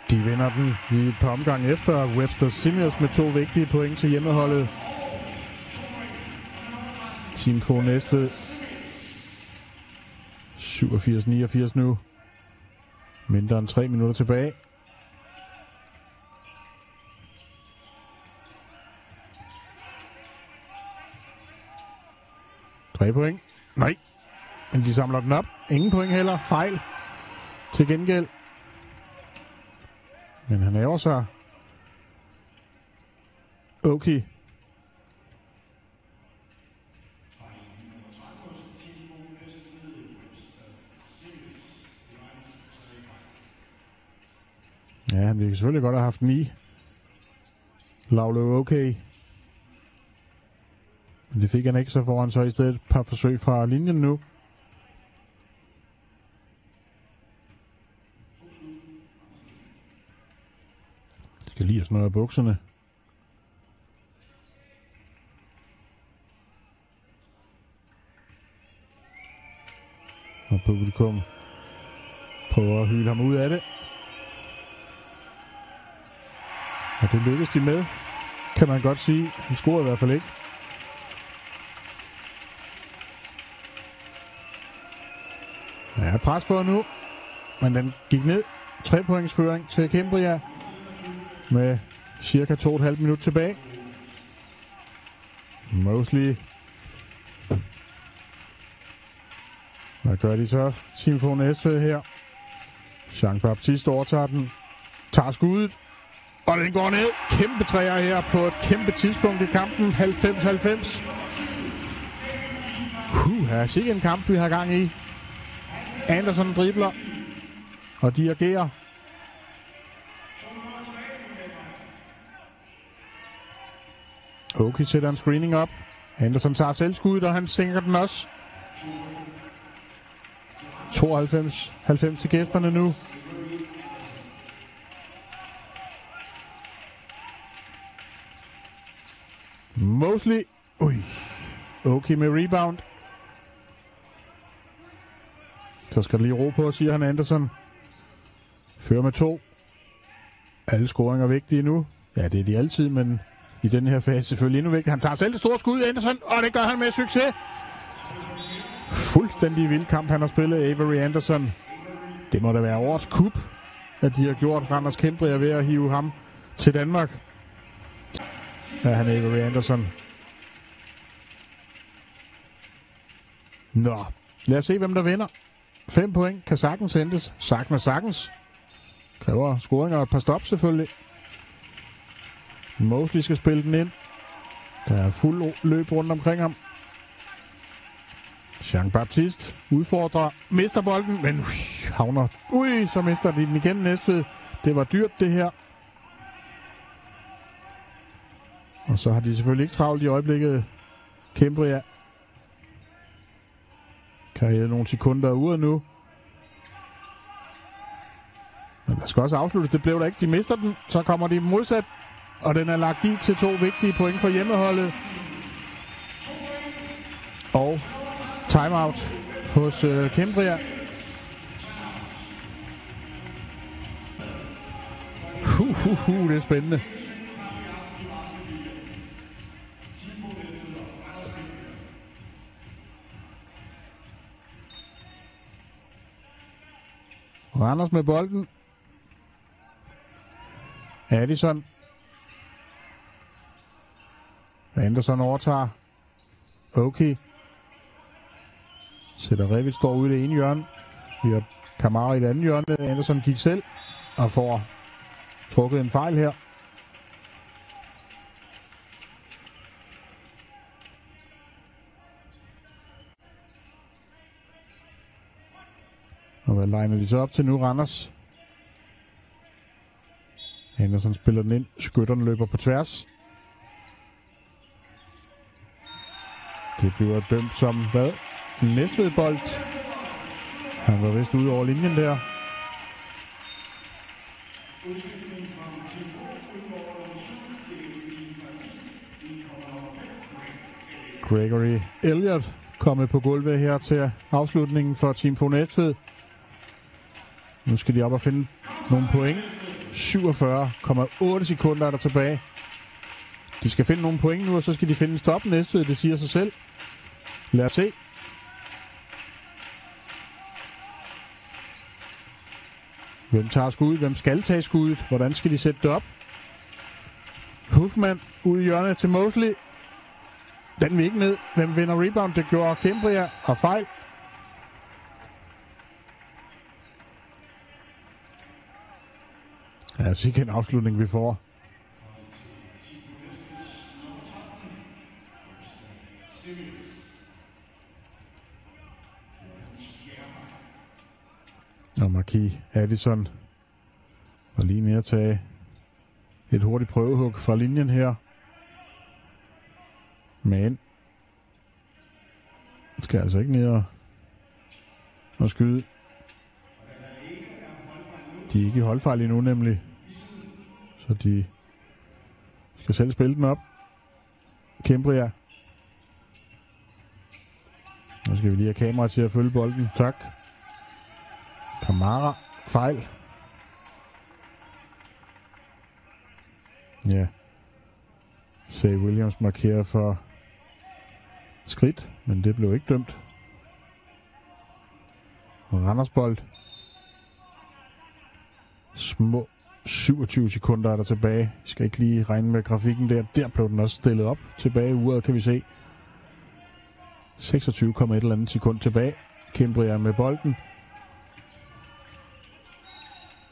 De vinder den i et par omgange efter Webster Seniors med 2 vigtige point til hjemmeholdet. Team Fogh Næstved. 87-89 nu. Mindre end 3 minutter tilbage. Tre point. Nej. Men de samler den op. Ingen point heller. Fejl. Til gengæld. Men han ærger sig. Okay. Ja, han ville selvfølgelig godt have haft 9. Lavløv okay. Men det fik han ikke, så får han så i stedet et par forsøg fra linjen nu. Jeg skal lige have sådan noget af bukserne. Og publikum prøver at hyle ham ud af det. Og det lykkes de med, kan man godt sige. Han scorer i hvert fald ikke. Ja, pres på nu. Men den gik ned. 3 points føring til Cambria. Med cirka 2,5 minutter tilbage. Mosley. Hvad gør de så? Team Fogh Næstved her. Jean-Baptiste overtager den. Tager skuddet. Og den går ned. Kæmpe træer her på et kæmpe tidspunkt i kampen. 90-90. Her er sikkert en kamp, vi har gang i. Anderson dribler. Og dirigerer. Okay, sætter en screening op. Anderson tager selvskuddet, og han sænker den også. 92-90 til gæsterne nu. Mosley. Okay med rebound. Så skal der lige ro på, siger han Anderson. Fører med 2. Alle scoringer er vigtige nu. Ja, det er de altid, men i den her fase selvfølgelig endnu vigtigt. Han tager selv det store skud, Anderson, og det gør han med succes. Fuldstændig vild kamp, han har spillet, Avery Anderson. Det må da være årets kup, at de har gjort Randers Cambria ved at hive ham til Danmark. Ja, han er Avery Anderson. Nå, lad os se, hvem der vinder. 5 point kan sagtens hentes. Sagtens. Kræver scoringer og et par stop selvfølgelig. Mosley skal spille den ind. Der er fuld løb rundt omkring ham. Jean-Baptiste udfordrer, mister bolden, men havner. Så mister de den igen Næstved. Det var dyrt det her. Og så har de selvfølgelig ikke travlt i øjeblikket. Cambria kan have nogle sekunder ude nu. Men der skal også afsluttes. Det blev der ikke. De mister den. Så kommer de modsat. Og den er lagt i til 2 vigtige point for hjemmeholdet. Og timeout hos Cambria. Det er spændende. Randers med bolden. Addison. Anderson overtager. Okay. Sætter Revit står ude i det ene hjørne. Vi har Kamara i det andet hjørne. Anderson gik selv og får trukket en fejl her. Og hvad legner de så op til nu, Randers? Anderson spiller den ind. Skytterne løber på tværs. Det bliver dømt som hvad? Næstved-bold. Han var vist ude over linjen der. Gregory Elliott kommet på gulvet her til afslutningen for Team Fogh Næstved. Nu skal de op og finde nogle point. 47,8 sekunder er der tilbage. De skal finde nogle point nu, og så skal de finde stop Næstved, det siger sig selv. Lad os se. Hvem tager skuddet? Hvem skal tage skuddet? Hvordan skal de sætte det op? Huffman ud i hjørnet til Mosley. Den vil ikke ned. Hvem vinder rebound? Det gjorde Cambria, og fejl. Altså ikke en afslutning, vi får. Og Marquis Addison var lige nede at tage et hurtigt prøvehug fra linjen her. Men skal altså ikke ned og skyde. De er ikke i holdfejl endnu nemlig. Så de skal selv spille den op. Cambria. Nu skal vi lige have kamera til at følge bolden. Tak. Kamara. Fejl. Ja. Say Williams markerer for skridt, men det blev ikke dømt. Randersbold. Små 27 sekunder er der tilbage. Vi skal ikke lige regne med grafikken der. Der blev den også stillet op. Tilbage i uret kan vi se. 26,1 eller andet sekund tilbage. Cambria med bolden.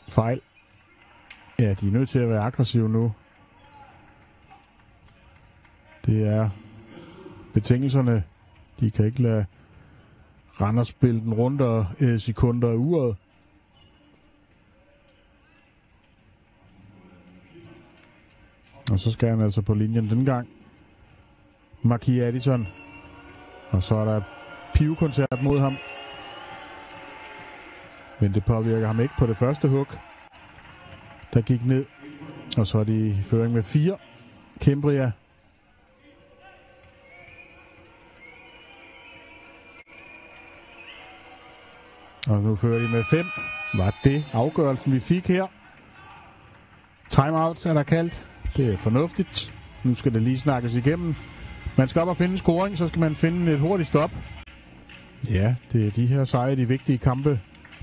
Fejl. Ja, de er nødt til at være aggressive nu. Det er betingelserne. De kan ikke lade Randers spille den rundt og sekunder af uret. Og så skal han altså på linjen den gang. Marquis Addison. Og så er der pivekoncert mod ham. Men det påvirker ham ikke på det første hug. Der gik ned. Og så er de i føring med 4. Cambria. Og nu fører de med 5. Var det afgørelsen, vi fik her? Timeout er der kaldt. Det er fornuftigt. Nu skal det lige snakkes igennem. Man skal op og finde en scoring, så skal man finde et hurtigt stop. Ja, det er de her sejre, de vigtige kampe,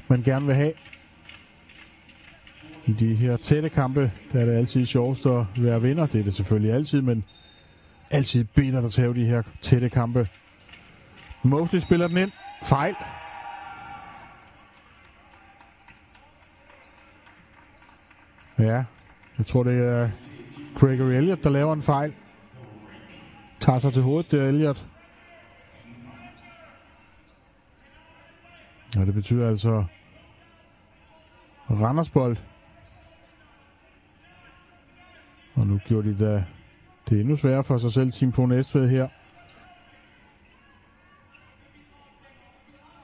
man gerne vil have. I de her tætte kampe, der er det altid sjovest at være vinder. Det er det selvfølgelig altid, men altid bittert at tage de her tætte kampe. Mosley spiller den ind. Fejl. Ja, jeg tror det er Gregory Elliott, der laver en fejl. Tager sig til hovedet, det er Elliott. Og det betyder altså Randersbold. Og nu gjorde de da det endnu sværere for sig selv, Team Fon Estved her.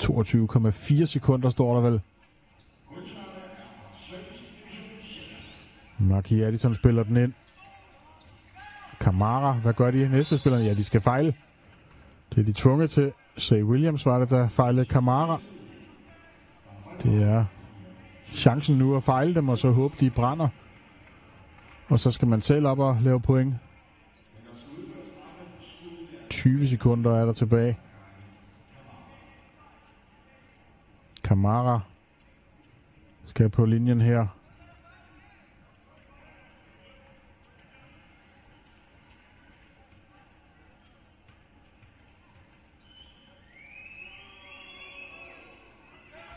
22,4 sekunder står der vel. Marquis Addison spiller den ind. Kamara, hvad gør de næste spillerne? Ja, de skal fejle. Det er de tvunget til. Say Williams var det, der fejlede Kamara. Det er chancen nu at fejle dem, og så håbe, de brænder. Og så skal man selv op og lave point. 20 sekunder er der tilbage. Kamara skal på linjen her.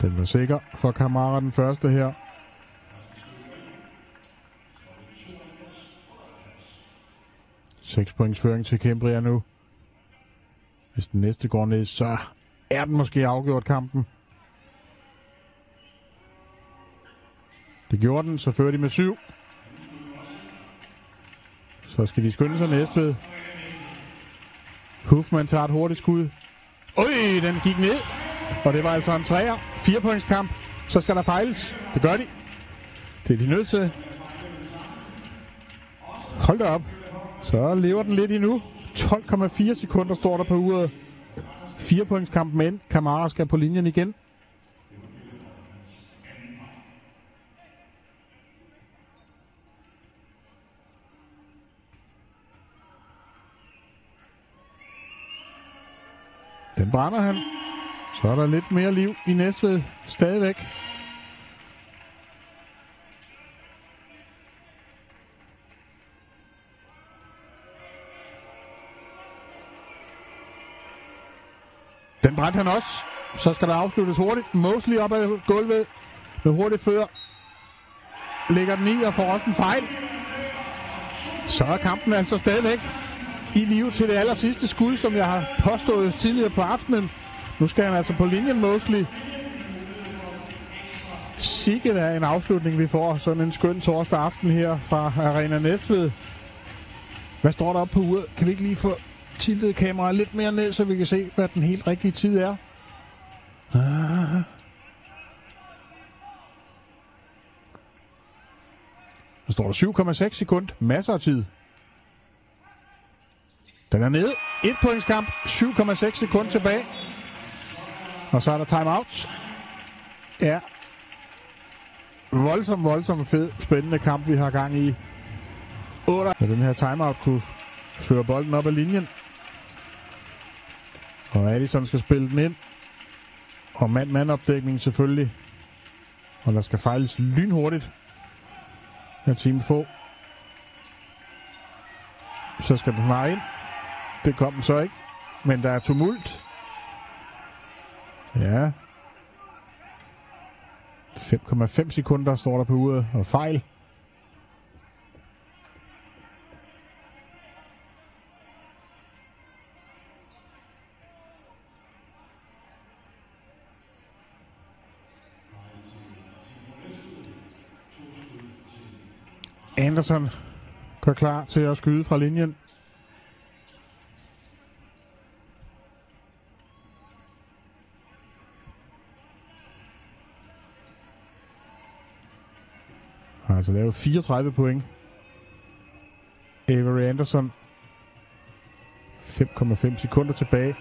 Den var sikker for Kamara, den første her. Seks points føring til Cambria nu. Hvis den næste går ned, så er den måske afgjort kampen. Det gjorde den, så fører de med 7. Så skal de skynde sig Næstved. Huffman tager et hurtigt skud. Den gik ned. Og det var altså en 3'er. 4-pointskamp. Så skal der fejles. Det gør de. Det er de nødt til. Hold da op. Så lever den lidt endnu. 12,4 sekunder står der på uret. 4-pointskamp, men Kamara skal på linjen igen. Den brænder han. Så er der lidt mere liv i Næstved stadigvæk. Den brændte han også. Så skal der afsluttes hurtigt. Mosley op ad gulvet med hurtigt før. Lægger den i og får også en fejl. Så er kampen altså stadigvæk i live til det aller sidste skud, som jeg har påstået tidligere på aftenen. Nu skal han altså på linjen, Mosley. Sikke er en afslutning, vi får. Sådan en skøn torsdag aften her fra Arena Næstved. Hvad står der op på uret? Kan vi ikke lige få tiltet kameraet lidt mere ned, så vi kan se, hvad den helt rigtige tid er? Der står der 7,6 sekund. Masser af tid. Den er nede. 1 pointskamp. 7,6 sekund tilbage. Og så er der timeout. Ja. Voldsom fed, spændende kamp, vi har gang i. 8. Og den her timeout kunne føre bolden op ad linjen. Og Addison skal spille den ind. Og mand-opdækning selvfølgelig. Og der skal fejles lynhurtigt. Her time få. Så skal den snart ind. Det kom den så ikke. Men der er tumult. Ja. 5,5 sekunder står der på uret. Og fejl. Anderson går klar til at skyde fra linjen. Har altså lavet 34 point. Avery Anderson. 5,5 sekunder tilbage.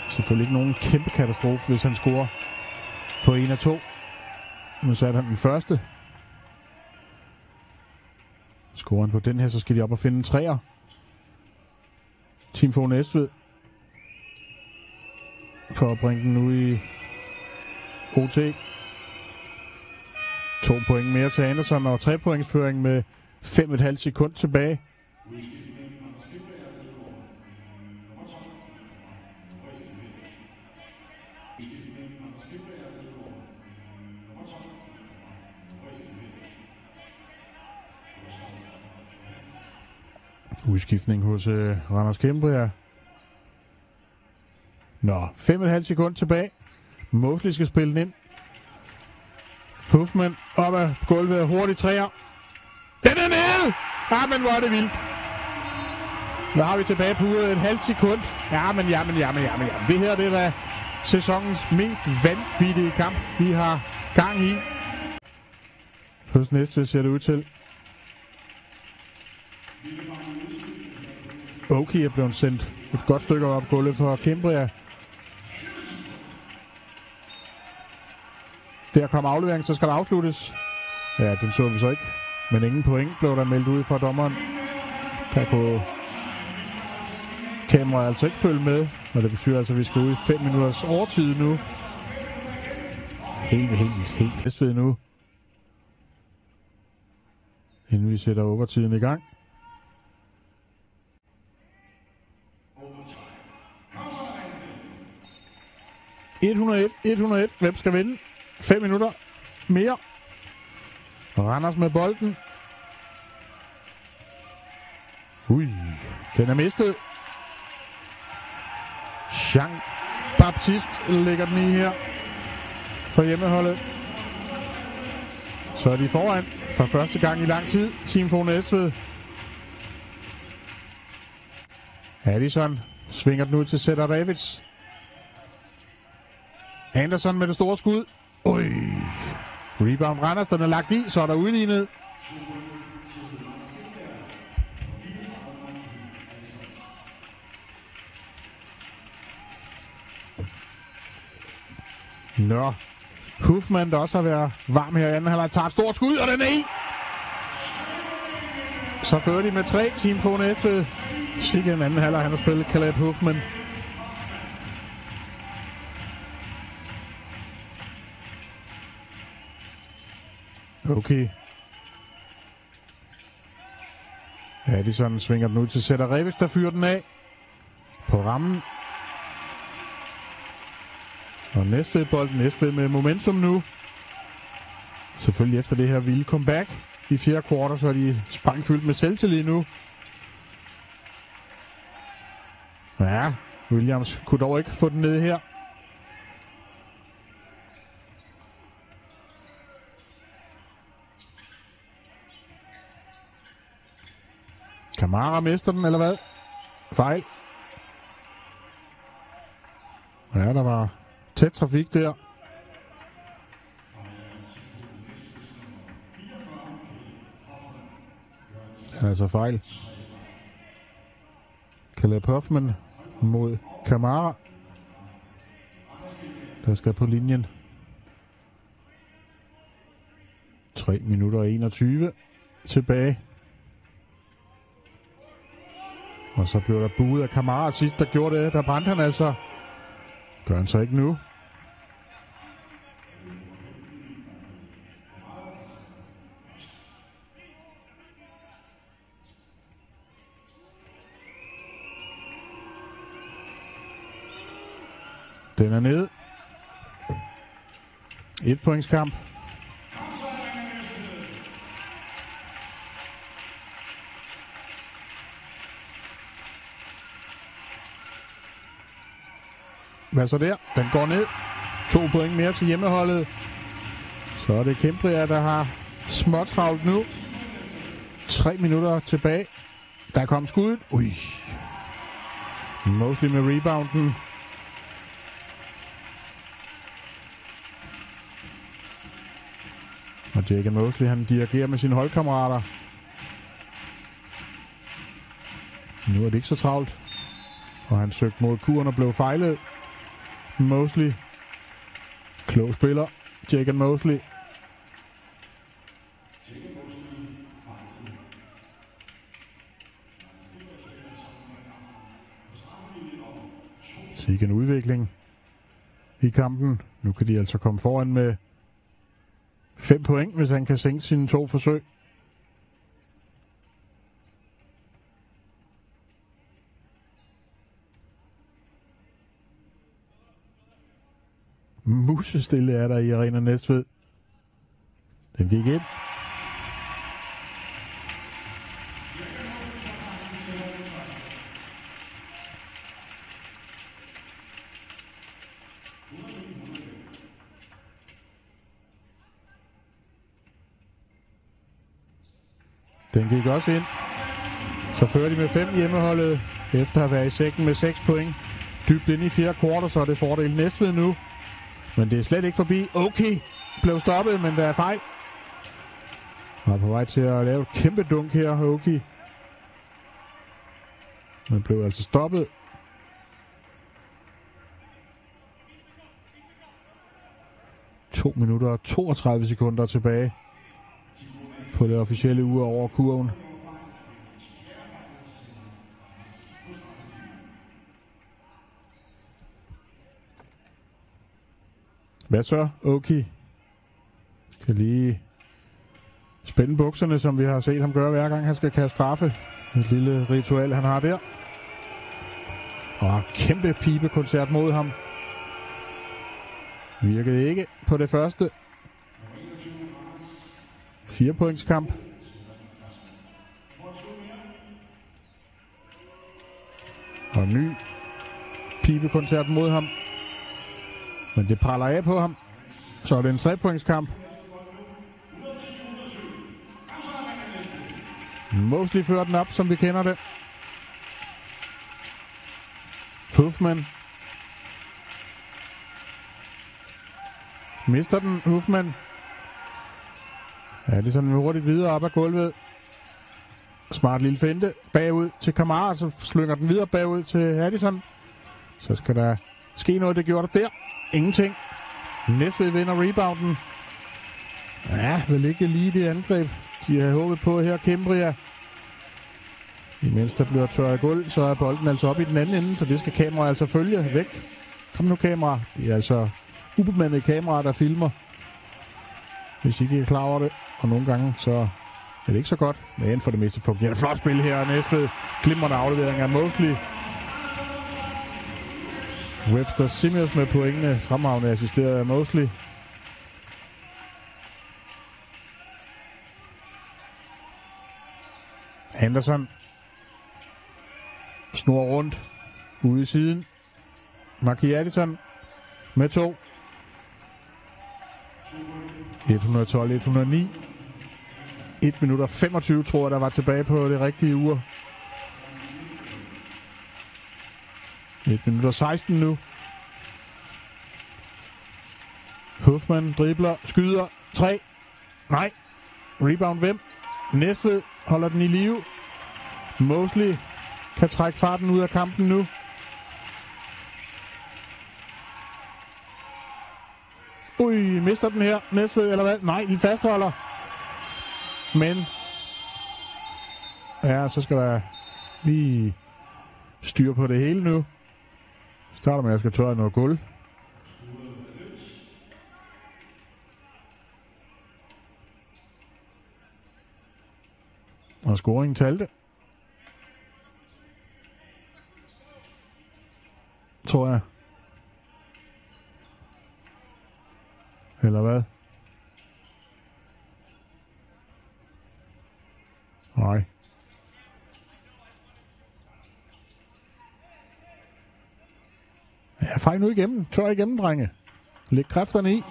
Selvfølgelig ikke nogen kæmpe katastrofe, hvis han scorer på 1 af 2. Nu satte han den første. Scorer han på den her, så skal de op og finde en træer. Team Fogh Næstved. For at bringe den nu i OT. 2 point mere til Anderson og 3 pointsføring med 5,5 sekund tilbage. Udskiftning hos Randers Cambria. Nå, 5,5 sekund tilbage. Mosley skal spille den ind. Huffman op ad gulvet, hurtigt træer. Den er nede! Ja, men hvor er det vildt. Nu har vi tilbage på uret et halvt sekund. Jamen. Det her, det er da sæsonens mest vanvittige kamp, vi har gang i. Hos Næstved ser det ud til. Okay er blevet sendt et godt stykke op gulvet for Cambria. Der kom afleveringen, så skal der afsluttes. Ja, den så vi så ikke. Men ingen point blev der meldt ud fra dommeren. Der kunne kameraet altså ikke følge med. Og det betyder altså, at vi skal ud i 5 minutters overtid nu. Helt Næstved nu. Inden vi sætter overtiden i gang. (101). Hvem skal vinde? 5 minutter mere. Randers med bolden. Den er mistet. Jean Baptiste lægger den i her for hjemmeholdet. Så er de foran for første gang i lang tid. Team Fogh Næstved. Addison svinger den ud til Sætter Davids. Anderson med det store skud. Rebound Randers, den er lagt i, så er der udlignet. Nå. Huffman, der også har været varm her i anden halvleg, tager et stort skud, og den er i. Så fører de med 3. Team Fogh Næstved. Sikke en anden halvleg, han har spillet Caleb Huffman. Okay. Addison svinger den ud til Sederevic, der fyrer den af. På rammen. Og Næstved bolden. Næstved med momentum nu. Selvfølgelig efter det her vilde comeback i fjerde kvartal, så er de sprængfyldt med selvtillid nu. Ja, Williams kunne dog ikke få den ned her. Kamara mister den, eller hvad? Fejl. Ja, der var tæt trafik der. Altså fejl. Caleb Hoffman mod Kamara, der skal på linjen. 3 minutter og 21 tilbage. Og så blev der buet af Kamara sidst, der gjorde det. Der brændte han altså. Gør han så ikke nu. Den er nede. 1 points kamp. Hvad så der? Den går ned. 2 point mere til hjemmeholdet. Så er det Cambria, der har småtravlt nu. 3 minutter tilbage. Der kom skuddet. Ui. Mosley med rebounden. Og Jake Mosley, han dirigerer med sine holdkammerater. Nu er det ikke så travlt. Og han søgte mod kuren og blev fejlet. Mosley. Klog spiller. Jake Mosley. Sikke en udvikling i kampen. Nu kan de altså komme foran med 5 point, hvis han kan sænke sine 2 forsøg. Musestille er der i Arena Næstved. Den gik ind. Den gik også ind. Så fører de med 5 hjemmeholdet, efter at have været i sækken med 6 point. Dybt ind i 4 kvartal, så er det fordel Næstved nu. Men det er slet ikke forbi. Okay, blev stoppet, men der er fejl. Og er på vej til at lave et kæmpe dunk her, Okay. Men blev altså stoppet. To minutter og 32 sekunder tilbage på det officielle ur over kurven. Hvad så, Okay? Kan lige spænde bukserne, som vi har set ham gøre hver gang han skal kaste straffe. Et lille ritual, han har der. Og kæmpe pibekoncert mod ham. Virkede ikke på det første. 4 points kamp. Og ny pibekoncert mod ham. Men det praller af på ham. Så er det en 3 points kamp. Mosley fører den op, som vi kender det. Hoffman. Mister den, Hoffman. Ja, det er sådan hurtigt videre op ad gulvet. Smart lille finte bagud til Kamara, så slynger den videre bagud til Addison. Så skal der ske noget, det gjorde der der. Ingenting. Næstved vinder rebounden. Ja, vel ikke lige det angreb, de har håbet på her, Cambria. Imens der bliver tørret gulv, så er bolden altså op i den anden ende, så det skal kameraet altså følge væk. Kom nu, kamera. Det er altså ubemandede kameraer, der filmer. Hvis I ikke er klar over det. og nogle gange så er det ikke så godt, men for det meste fungerer det flot spil her. Næstved glimrende aflevering af Mosley. Webster Simios med pointene, fremragende assisteret af Mosley. Anderson snor rundt ude i siden. Markiatison med 2. 112-109. 1 minut og 25, tror jeg, der var tilbage på det rigtige ur. 1 minut og 16 nu. Huffman dribler, skyder. 3. Nej. Rebound hvem? Næstved holder den i live. Mosley kan trække farten ud af kampen nu. Mister den her. Næstved eller hvad? Nej, de fastholder. Men ja, så skal der lige styr på det hele nu. Starter med, at jeg skal tørre noget gulv. Og scoringen talte. Tror jeg. Eller hvad? Nej. Ja, fejl nu igennem. Tør igennem, drenge. Læg kræfterne i.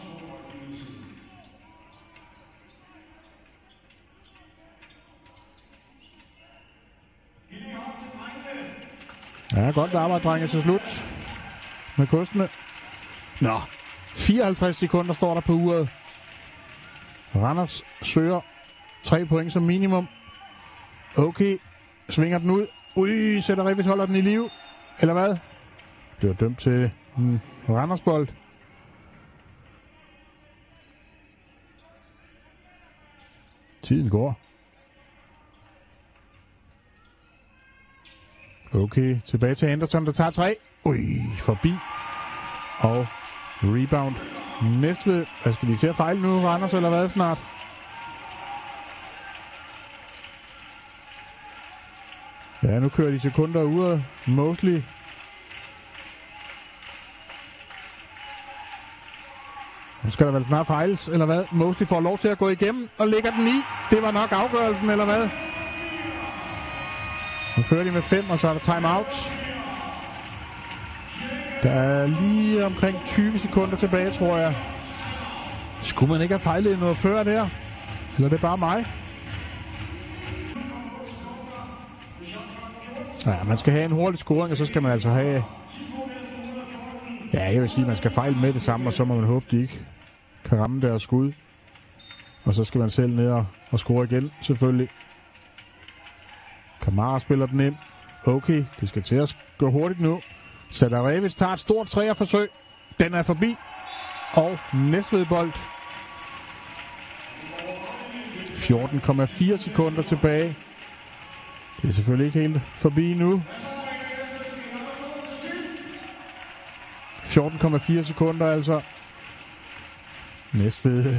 Ja, godt arbejde, drenge, til slut. Med kostene. Nå, 54 sekunder står der på uret. Randers søger 3 point som minimum. Okay, svinger den ud. Sætter Revis, holder den i live. Eller hvad? Bliver dømt til Randersbold. Tiden går. Okay, tilbage til Anderson, der tager 3. Forbi. Og rebound. Næstved. Hvad skal de til at fejle nu, Randers, eller hvad snart? Ja, nu kører de sekunder ude. Mosley. Nu skal der vel snart fejles, eller hvad? Mosley får lov til at gå igennem og lægger den i. Det var nok afgørelsen, eller hvad? Nu fører de med 5, og så er der timeout. Der er lige omkring 20 sekunder tilbage, tror jeg. Skulle man ikke have fejlet noget før der? Eller er det bare mig? Ja, man skal have en hurtig scoring, og så skal man altså have... Ja, jeg vil sige, at man skal fejle med det samme, og så må man håbe, de ikke kan ramme deres skud. Og så skal man selv ned og score igen, selvfølgelig. Kamara spiller den ind. Okay, det skal til at gå hurtigt nu. Sadarevic tager et stort træerforsøg. Den er forbi. Og Næstved bold. 14,4 sekunder tilbage. Det er selvfølgelig ikke helt forbi nu. 14,4 sekunder altså. Næstved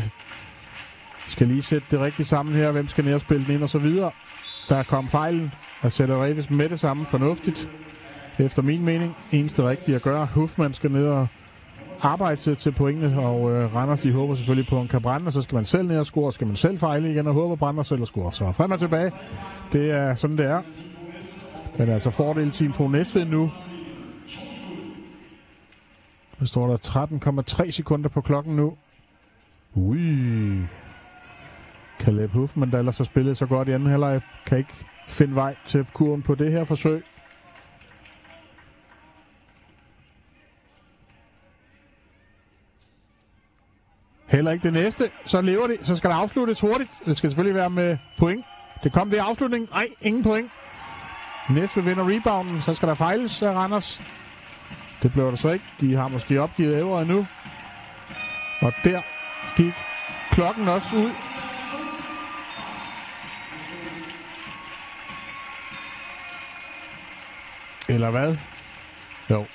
skal lige sætte det rigtigt sammen her. Hvem skal ned og spille den ind og så videre. Der kom fejlen. Jeg sætter Revis med det samme fornuftigt. Efter min mening. Eneste rigtige at gøre. Huffman skal ned og arbejde til pointene. Og Randers, de håber selvfølgelig på, at han kan brænde. Og så skal man selv ned og score. Skal man selv fejle igen og håber, at brænder selv og score. Så frem og tilbage. Det er sådan, det er. Men altså fordel Team Fro Næstved nu. Der står der 13,3 sekunder på klokken nu. Caleb Huffman, der ellers har spillet så godt i anden halvleg, kan ikke finde vej til kurven på det her forsøg. Heller ikke det næste. Så lever det. Så skal der afsluttes hurtigt. Det skal selvfølgelig være med point. Det kom ved afslutningen. Nej, ingen point. Næstved vinder rebounden. Så skal der fejles af Randers. Det blev der så ikke. De har måske opgivet ævret nu. Og der gik klokken også ud. Eller hvad? Jo,